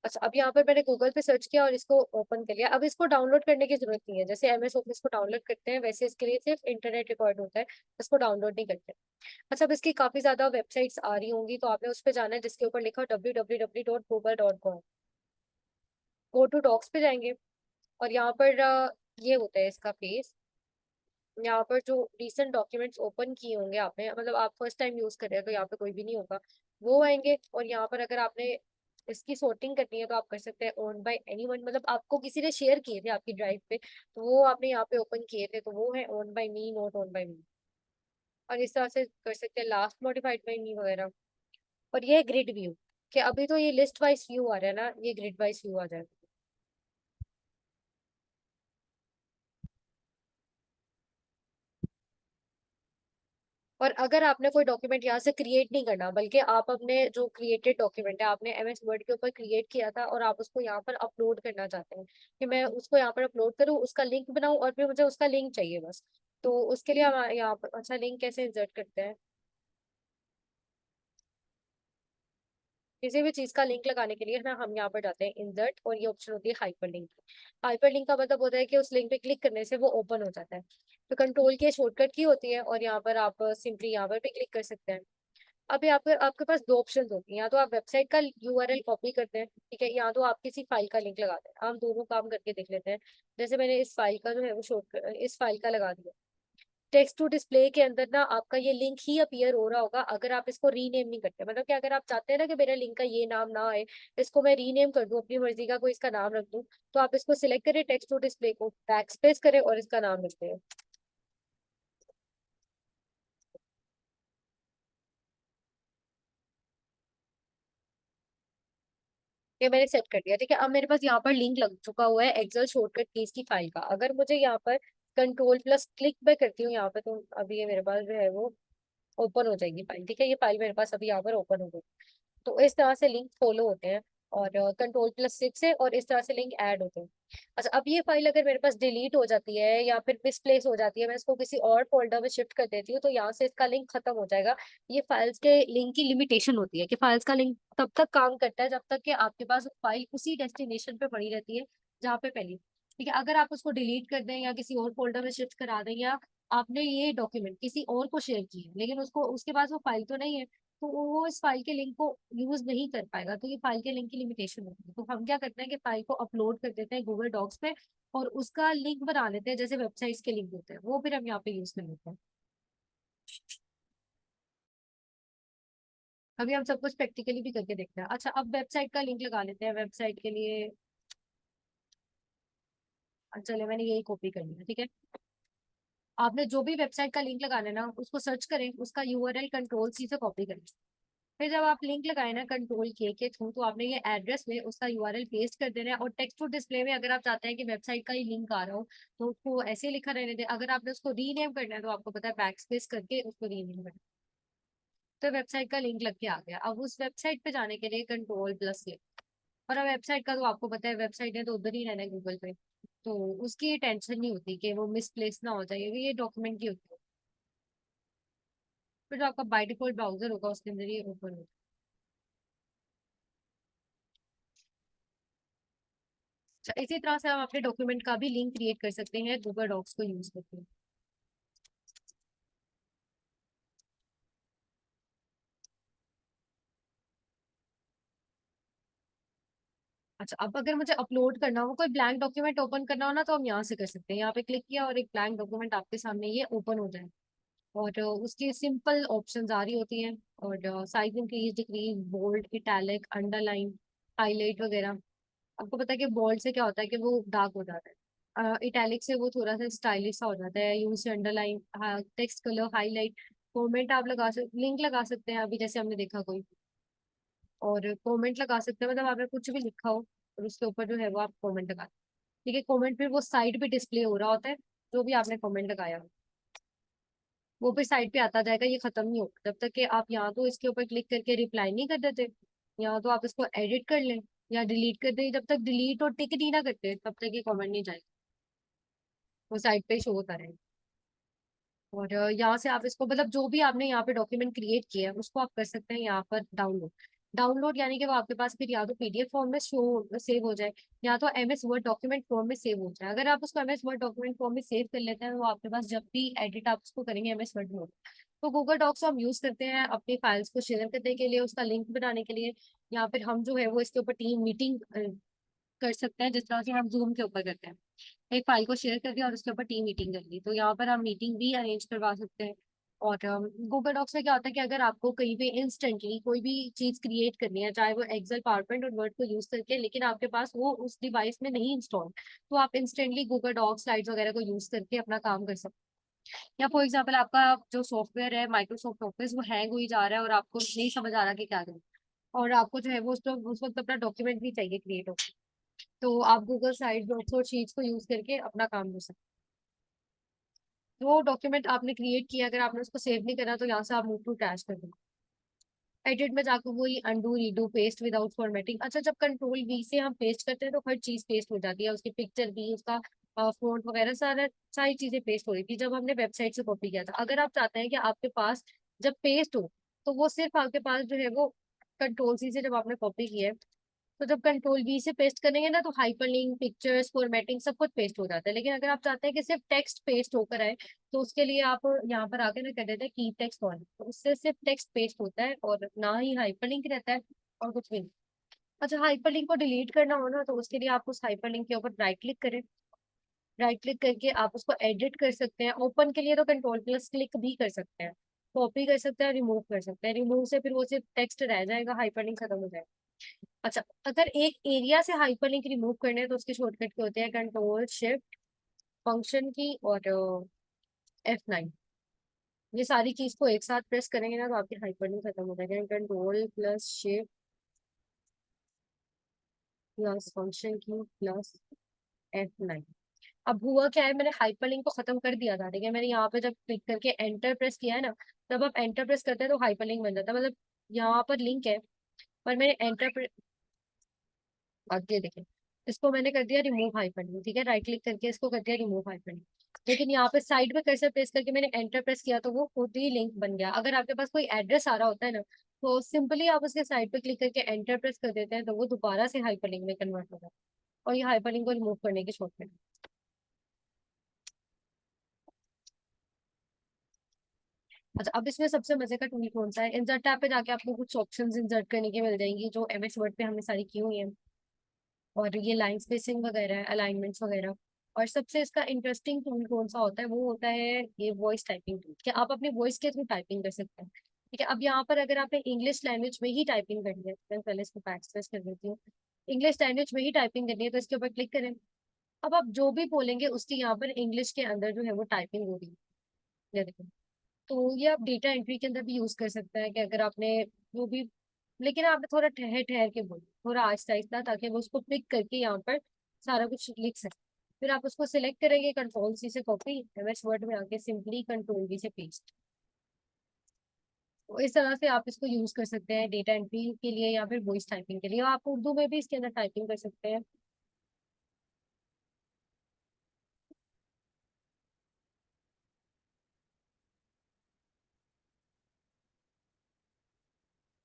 अच्छा अब यहाँ पर मैंने गूगल पे सर्च किया और इसको ओपन कर लिया। अब इसको डाउनलोड करने की जरूरत नहीं है, जैसे एमएस ऑफिस को डाउनलोड करते हैं वैसे इसके लिए सिर्फ इंटरनेट रिक्वायर्ड होता है, इसको डाउनलोड नहीं करते। अच्छा अब इसकी काफी ज्यादा वेबसाइट्स आ रही होंगी तो आपने उस पर जाना है जिसके ऊपर लिखा www.google.com। गो टू डॉक्स पे जाएंगे और यहाँ पर ये होता है इसका पेज। यहाँ पर जो रिसेंट डॉक्यूमेंट्स ओपन किए होंगे आपने, मतलब आप फर्स्ट टाइम यूज कर रहे हैं तो यहाँ पे कोई भी नहीं होगा, वो आएंगे। और यहाँ पर अगर आपने इसकी सॉर्टिंग करनी है तो आप कर सकते हैं ओन बाय एनीवन, मतलब आपको किसी ने शेयर किए थे आपकी ड्राइव पे तो वो आपने यहाँ पे ओपन किए थे, तो वो है own by me, not own by me. और इस तरह से कर सकते हैं लास्ट मॉडिफाइड बाय मी वगैरह। और ये है ग्रिड व्यू, कि अभी तो ये लिस्ट वाइज व्यू आ रहा है ना, ये ग्रिड वाइज व्यू आ जाएगा। और अगर आपने कोई डॉक्यूमेंट यहाँ से क्रिएट नहीं करना, बल्कि आप अपने जो क्रिएटेड डॉक्यूमेंट है आपने एमएस वर्ड के ऊपर क्रिएट किया था और आप उसको यहाँ पर अपलोड करना चाहते हैं, कि मैं उसको यहाँ पर अपलोड करूँ, उसका लिंक बनाऊं और फिर मुझे उसका लिंक चाहिए बस। तो उसके लिए हम यहाँ पर, अच्छा लिंक कैसे इंसर्ट करते हैं, किसी भी चीज का लिंक लगाने के लिए ना हम यहाँ पर जाते हैं इंसर्ट, और ये ऑप्शन होती है हाइपर लिंक। हाइपर लिंक का मतलब होता है कि उस लिंक पे क्लिक करने से वो ओपन हो जाता है। तो कंट्रोल की शॉर्टकट की होती है और यहाँ पर आप सिंपली यहाँ पर भी क्लिक कर सकते हैं। अभी आपके आपके पास दो ऑप्शन होती हैं, या तो आप वेबसाइट का यूआरएल कॉपी करते हैं, ठीक है, या तो आप किसी फाइल का लिंक लगाते हैं। हम दोनों काम करके देख लेते हैं। जैसे मैंने इस फाइल का जो है वो शॉर्ट इस फाइल का लगा दिया। टेक्स्ट टू डिस्प्ले के अंदर ना आपका ये लिंक ही अपीयर हो रहा होगा अगर आप इसको रीनेम नहीं करते, मतलब कि अगर आप चाहते हैं ना कि मेरे लिंक का ये नाम ना आए, इसको मैं रीनेम कर दूं, अपनी मर्जी का कोई इसका नाम रख दूं, तो आप इसको सिलेक्ट करें, टेक्स्ट टू डिस्प्ले को बैक स्पेस करें और इसका नाम लिखते हैं। ये मैंने सेट कर दिया, ठीक है। अब मेरे पास यहाँ पर लिंक लग चुका हुआ है एक्सेल शॉर्टकट कीज की फाइल का। अगर मुझे यहाँ पर कंट्रोल प्लस क्लिक मैं करती हूँ यहाँ पे, तो अभी ये मेरे पास जो है वो ओपन हो जाएगी फाइल, ठीक है, ये फाइल मेरे पास अभी यहाँ पर ओपन हो गई। तो इस तरह से लिंक फॉलो होते हैं, और कंट्रोल प्लस सिक्स है और इस तरह से लिंक ऐड होते हैं। अच्छा अब ये फाइल अगर मेरे पास डिलीट हो जाती है या फिर मिसप्लेस हो जाती है, मैं इसको किसी और फोल्डर में शिफ्ट कर देती हूँ, तो यहाँ से इसका लिंक खत्म हो जाएगा। ये फाइल्स के लिंक की लिमिटेशन होती है कि फाइल्स का लिंक तब तक काम करता है जब तक कि आपके पास फाइल उसी डेस्टिनेशन पे पड़ी रहती है जहाँ पे पहले, ठीक है। अगर आप उसको डिलीट कर दें या किसी और फोल्डर में शिफ्ट करा दें, या आपने ये डॉक्यूमेंट किसी और को शेयर किया लेकिन उसको उसके पास वो फाइल तो नहीं है, तो वो इस फाइल के लिंक को यूज नहीं कर पाएगा। तो ये फाइल के लिंक की लिमिटेशन होती है। तो हम क्या करते हैं कि फाइल को अपलोड कर देते हैं गूगल डॉक्स पे और उसका लिंक बना लेते हैं, जैसे वेबसाइट्स के लिंक होते हैं वो फिर हम यहाँ पे यूज कर लेते हैं। अभी हम सब कुछ प्रैक्टिकली भी करके देखते हैं। अच्छा अब वेबसाइट का लिंक लगा लेते हैं वेबसाइट के लिए। चलिए मैंने यही कॉपी कर लिया, ठीक है। आपने जो भी वेबसाइट का लिंक लगाना है ना उसको सर्च करें, उसका यूआरएल कंट्रोल सी से कॉपी करें। फिर जब आप लिंक लगाए ना कंट्रोल के थ्रू, तो आपने ये एड्रेस में उसका यूआरएल पेस्ट कर देना है। और टेक्स्ट टू डिस्प्ले में अगर आप चाहते हैं कि वेबसाइट का ही लिंक आ रहा हो, तो उसको ऐसे लिखा रहने दे। अगर आपने उसको रीनेम करना है, तो आपको पता है बैक स्पेस करके उसको रीनेम करना है। तो वेबसाइट का लिंक लग के आ गया। अब उस वेबसाइट पे जाने के लिए कंट्रोल प्लस लिंक। और अब वेबसाइट का तो आपको पता है, वेबसाइट है तो उधर ही रहना है गूगल पे। तो उसकी टेंशन नहीं होती कि वो मिसप्लेस ना हो जाए, ये डॉक्यूमेंट की होती है। फिर जो आपका बाय डिफॉल्ट ब्राउजर होगा उसके अंदर ये ओपन होगा। अच्छा, इसी तरह से हम अपने डॉक्यूमेंट का भी लिंक क्रिएट कर सकते हैं गूगल डॉक्स को यूज करके। अच्छा, अब अगर मुझे अपलोड करना हो, कोई ब्लैंक डॉक्यूमेंट ओपन करना हो ना, तो हम यहाँ से कर सकते हैं। यहाँ पे क्लिक किया और एक ब्लैंक डॉक्यूमेंट आपके सामने ये ओपन हो जाए। और उसकी सिंपल ऑप्शंस आ रही होती हैं। और size increase decrease, bold, italic, underline, highlight वगैरह। आपको पता है कि बोल्ड से क्या होता है कि वो डार्क हो जाता है, इटैलिक से वो थोड़ा सा स्टाइलिश सा हो जाता है, यूज से underline, text colour, highlight, comment आप लगा सकते, लिंक लगा सकते हैं, अभी जैसे हमने देखा कोई। और कमेंट लगा सकते हैं, मतलब आपने कुछ भी लिखा हो और उसके ऊपर जो है वो आप कमेंट लगा। ठीक है, कमेंट फिर वो साइड पे डिस्प्ले हो रहा होता है, जो भी आपने कमेंट लगाया हो वो फिर साइड पे आता जाएगा। ये खत्म नहीं होगा जब तक कि आप यहाँ तो इसके ऊपर क्लिक करके रिप्लाई नहीं कर देते, यहाँ तो आप इसको एडिट कर लें या डिलीट कर दें। जब तक डिलीट और टिक नहीं ना करते, तब तक ये कमेंट नहीं जाएगा, वो साइड पे शो होता रहेगा। और यहाँ से आप इसको, मतलब जो भी आपने यहाँ पे डॉक्यूमेंट क्रिएट किया है उसको आप कर सकते हैं यहाँ पर डाउनलोड। डाउनलोड यानी कि वो आपके पास फिर या तो पीडीएफ फॉर्म में शो सेव हो जाए, या तो एमएस वर्ड डॉक्यूमेंट फॉर्म में सेव हो जाए। अगर आप उसको एमएस वर्ड डॉक्यूमेंट फॉर्म में सेव कर लेते हैं, तो आपके पास जब भी एडिट आप उसको करेंगे एमएस वर्ड में। तो गूगल डॉक्स हम यूज करते हैं अपनी फाइल्स को शेयर करने के लिए, उसका लिंक बनाने के लिए, या फिर हम जो है वो इसके ऊपर टीम मीटिंग कर सकते हैं, जिस तरह से हम जूम के ऊपर करते हैं। एक फाइल को शेयर कर दिया और उसके ऊपर टीम मीटिंग कर ली, तो यहाँ पर हम मीटिंग भी अरेंज करवा सकते हैं। और गूगल डॉक्स में क्या होता है कि अगर आपको कहीं पे इंस्टेंटली कोई भी चीज क्रिएट करनी है, चाहे वो एक्सेल, पावरपॉइंट और वर्ड को यूज करके, लेकिन आपके पास वो उस डिवाइस में नहीं इंस्टॉल, तो आप इंस्टेंटली गूगल डॉक्स स्लाइड्स वगैरह को यूज करके अपना काम कर सकते हैं। या फॉर एग्जाम्पल आपका जो सॉफ्टवेयर है माइक्रोसॉफ्ट ऑफिस, वो हैंग हो ही जा रहा है और आपको नहीं समझ आ रहा कि क्या करें, और आपको जो है वो उस वक्त अपना डॉक्यूमेंट भी चाहिए क्रिएट हो, तो आप गूगल साइड डॉक्स और शीट्स को यूज करके अपना काम कर सकते हैं। वो डॉक्यूमेंट आपने क्रिएट किया, अगर आपने उसको सेव नहीं करा, तो यहाँ से आप मूव टू ट्रैश कर दो। एडिट में जाकर वही undo redo paste without formatting. अच्छा, जब कंट्रोल वी से हम पेस्ट करते हैं तो हर चीज पेस्ट हो जाती है, उसकी पिक्चर भी, उसका फोन वगैरह सारा, सारी चीजें पेस्ट हो रही थी जब हमने वेबसाइट से कॉपी किया था। अगर आप चाहते हैं कि आपके पास जब पेस्ट हो, तो वो सिर्फ आपके पास जो है वो कंट्रोल सी से जब आपने कॉपी किया है, तो जब कंट्रोल वी से पेस्ट करेंगे ना, तो हाइपरलिंक, पिक्चर्स, फॉर्मेटिंग सब कुछ पेस्ट हो जाता है। लेकिन अगर आप चाहते हैं कि सिर्फ टेक्स्ट पेस्ट होकर आए, तो उसके लिए आप यहाँ पर आके ना कर देते हैं की टेक्स्ट ऑन, तो उससे सिर्फ टेक्स्ट पेस्ट होता है और ना ही हाइपरलिंक रहता है और कुछ भी नहीं। अच्छा, हाइपरलिंक को डिलीट करना हो ना, तो उसके लिए आप उस हाइपरलिंक के ऊपर राइट क्लिक करें। राइट क्लिक करके आप उसको एडिट कर सकते हैं। ओपन के लिए तो कंट्रोल प्लस क्लिक भी कर सकते हैं, कॉपी कर सकते हैं, रिमूव कर सकते हैं। रिमूव से फिर वो सिर्फ टेक्स्ट रह जाएगा, हाइपरलिंक खत्म हो जाएगा। अच्छा, अगर एक एरिया से हाइपरलिंक रिमूव करने हैं, तो उसके शॉर्टकट के होते हैं कंट्रोल शिफ्ट फंक्शन की और F9। ये सारी चीज को एक साथ प्रेस करेंगे ना, तो आपकी हाइपरलिंक खत्म हो जाएगा। Control plus shift plus function की प्लस F9। अब हुआ क्या है, मैंने हाइपरलिंक को खत्म कर दिया था, ठीक है। मैंने यहाँ पे जब क्लिक करके एंटर प्रेस किया है ना, तब आप एंटर प्रेस करते हैं तो हाइपरलिंक बन जाता है, मतलब यहाँ पर लिंक है, पर मैंने एंटर, आगे देखें, इसको मैंने कर दिया रिमूव हाइपरलिंक, ठीक है। राइट क्लिक करके इसको कर दिया रिमूव हाइपरलिंक। लेकिन यहाँ पे साइड में कर्सर प्रेस करके मैंने एंटर प्रेस किया, तो वो खुद ही लिंक बन गया। अगर आपके पास कोई एड्रेस आ रहा होता है ना, तो सिंपली आप उसके साइड पे क्लिक करके एंटर प्रेस कर देते हैं, तो वो दोबारा से हाइपरलिंक में कन्वर्ट हो जाता है। और ये हाइपरलिंक को रिमूव करने की शॉर्टकट। अच्छा, अब इसमें सबसे मजे का टूल कौन सा है? इंसर्ट टैब पे जाके आपको कुछ ऑप्शंस इंसर्ट करने की मिल जाएंगी, जो एमएस वर्ड पे हमने सारी की हुई हैं। और ये लाइन स्पेसिंग वगैरह, अलाइनमेंट्स वगैरह। और सबसे इसका इंटरेस्टिंग टूल कौन सा होता है, वो होता है ये वॉइस टाइपिंग टूल, कि आप अपनी वॉइस के थ्रू टाइपिंग कर सकते हैं। ठीक है, अब यहाँ पर अगर आपने इंग्लिश लैंग्वेज में ही टाइपिंग करनी है, तो मैं पहले इसको बैक स्पेस कर देती हूँ। इंग्लिश लैंग्वेज में ही टाइपिंग करनी है, तो इसके ऊपर क्लिक करें। अब आप जो भी बोलेंगे उसकी यहाँ पर इंग्लिश के अंदर जो है वो टाइपिंग हो रही है, ये देखो। तो ये आप डेटा एंट्री के अंदर भी यूज कर सकते हैं, कि अगर आपने जो भी, लेकिन आप थोड़ा ठहर ठहर के बोलो, थोड़ा आहिस्ता आहिस्ता, ताकि वो उसको पिक करके यहाँ पर सारा कुछ लिख सके। फिर आप उसको सिलेक्ट करेंगे, कंट्रोल सी से कॉपी, एमएस वर्ड में आके सिंपली कंट्रोल वी से पेस्ट। तो इस तरह से आप इसको यूज कर सकते हैं डेटा एंट्री के लिए या फिर वॉइस टाइपिंग के लिए। आप उर्दू में भी इसके अंदर टाइपिंग कर सकते हैं।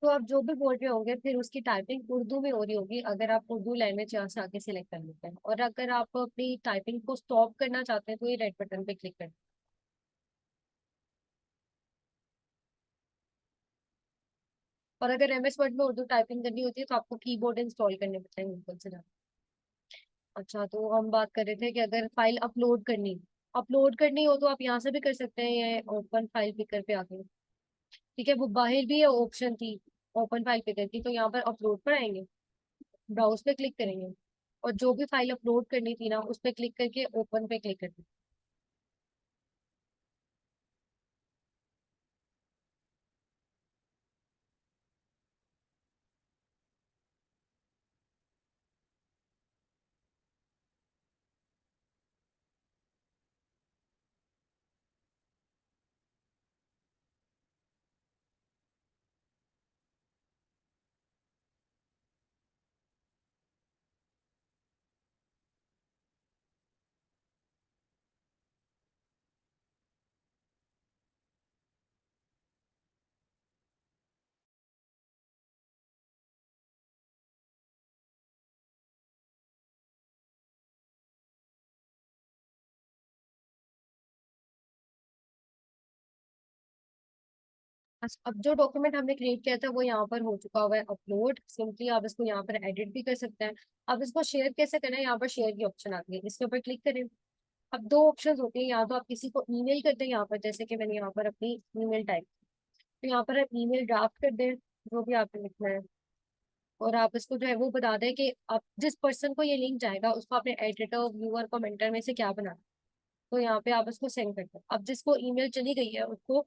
तो आप जो भी बोल रहे होंगे फिर उसकी टाइपिंग उर्दू में हो रही होगी, अगर आप उर्दू लैंग्वेज यहाँ से आके सिलेक्ट कर लेते हैं। और अगर आप अपनी टाइपिंग को स्टॉप करना चाहते हैं तो ये रेड बटन पे क्लिक करें। और अगर एमएस वर्ड में उर्दू टाइपिंग करनी होती है तो आपको कीबोर्ड इंस्टॉल करने पड़ते हैं गूगल से जाकर। अच्छा, तो हम बात कर रहे थे कि अगर फाइल अपलोड करनी हो तो आप यहाँ से भी कर सकते हैं, ये ओपन फाइल पिकर पे आके। ठीक है, वो बाहर भी ये ऑप्शन थी ओपन फाइल पिकर की, तो यहाँ पर अपलोड पर आएंगे, ब्राउज पे क्लिक करेंगे, और जो भी फाइल अपलोड करनी थी ना उस पर क्लिक करके ओपन पे क्लिक करना। अब जो डॉक्यूमेंट हमने क्रिएट किया था वो यहाँ पर हो चुका हुआ है अपलोड। सिंपली आप इसको यहाँ पर एडिट भी कर सकते हैं। अब इसको शेयर कैसे करना है, यहाँ पर शेयर की ऑप्शन आती है, इसके ऊपर क्लिक करें। अब दो ऑप्शन होती है, या तो आप किसी को ईमेल कर दें यहाँ पर, जैसे कि मैंने यहाँ पर अपनी ईमेल टाइप, तो यहाँ पर आप ईमेल ड्राफ्ट कर दें जो भी आपने लिखना है। और आप इसको जो है वो बता दें कि आप जिस पर्सन को ये लिंक जाएगा उसको आपने एडिटर, व्यूअर, कमेंटर में से क्या बनाना। तो यहाँ पे आप इसको सेंड करते हैं। अब जिसको ईमेल चली गई है उसको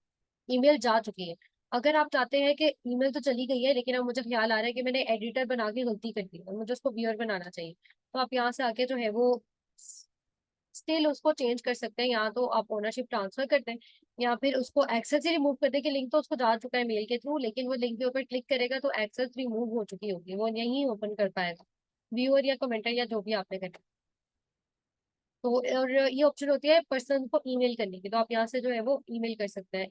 ईमेल जा चुकी है। अगर आप चाहते हैं कि ईमेल तो चली गई है लेकिन अब मुझे ख्याल आ रहा है कि मैंने एडिटर बना के गलती कर दी और मुझे उसको व्यूअर बनाना चाहिए, तो आप यहाँ से आके जो है वो स्टिल उसको चेंज कर सकते हैं। यहाँ तो आप ओनरशिप ट्रांसफर करते हैं, या फिर उसको एक्सेस ही रिमूव कर दें कि लिंक तो उसको जा चुका है मेल के थ्रू, लेकिन वो लिंक के ऊपर क्लिक करेगा तो एक्सेस रिमूव हो चुकी होगी, वो यहीं ओपन कर पाएगा, व्यूअर या कमेंटर या जो भी आपने करना। तो और ये ऑप्शन होती है पर्सन को ईमेल करने की, तो आप यहाँ से जो है वो ईमेल कर सकते हैं।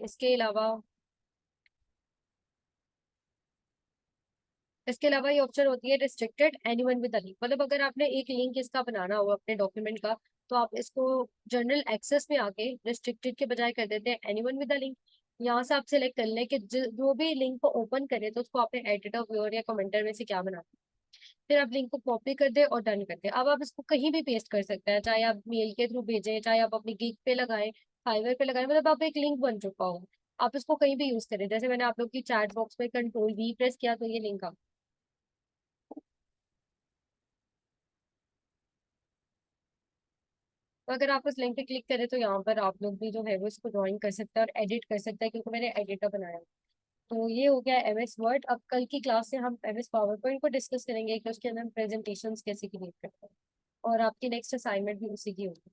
इसके अलावा ये ऑप्शन होती है restricted anyone with a link, मतलब अगर आपने एक लिंक इसका बनाना हो अपने डॉक्यूमेंट का, तो आप इसको जनरल एक्सेस में आके रिस्ट्रिक्टेड के बजाय कर देते हैं एनीवन विद अ लिंक। यहाँ से आप सिलेक्ट कर लें कि जो भी लिंक को ओपन करे तो उसको आपने एडिटर, व्यूअर या कमेंटर में से क्या बनाना। फिर आप लिंक को कॉपी कर दे और डन कर दे। अब आप इसको कहीं भी पेस्ट कर सकते हैं, चाहे आप मेल के थ्रू भेजें, चाहे आप अपनी गिग पे लगाएं, फाइवर पे लगाएं, मतलब आप एक लिंक बन चुका हो, आप इसको कहीं भी यूज करें। जैसे मैंने आप लोग की चैट बॉक्स में कंट्रोल वी प्रेस किया तो ये लिंक आ। तो अगर आप उस लिंक पे क्लिक करें तो यहाँ पर आप लोग भी जो है वो इसको ड्राइंग कर सकते हैं और एडिट कर सकते हैं, क्योंकि मैंने एडिटर बनाया है। तो ये हो गया एमएस वर्ड। अब कल की क्लास से हम एमएस पावर पॉइंट को डिस्कस करेंगे कि उसके अंदर हम प्रेजेंटेशंस कैसे क्रिएट करते हैं, और आपकी नेक्स्ट असाइनमेंट भी उसी की होगी।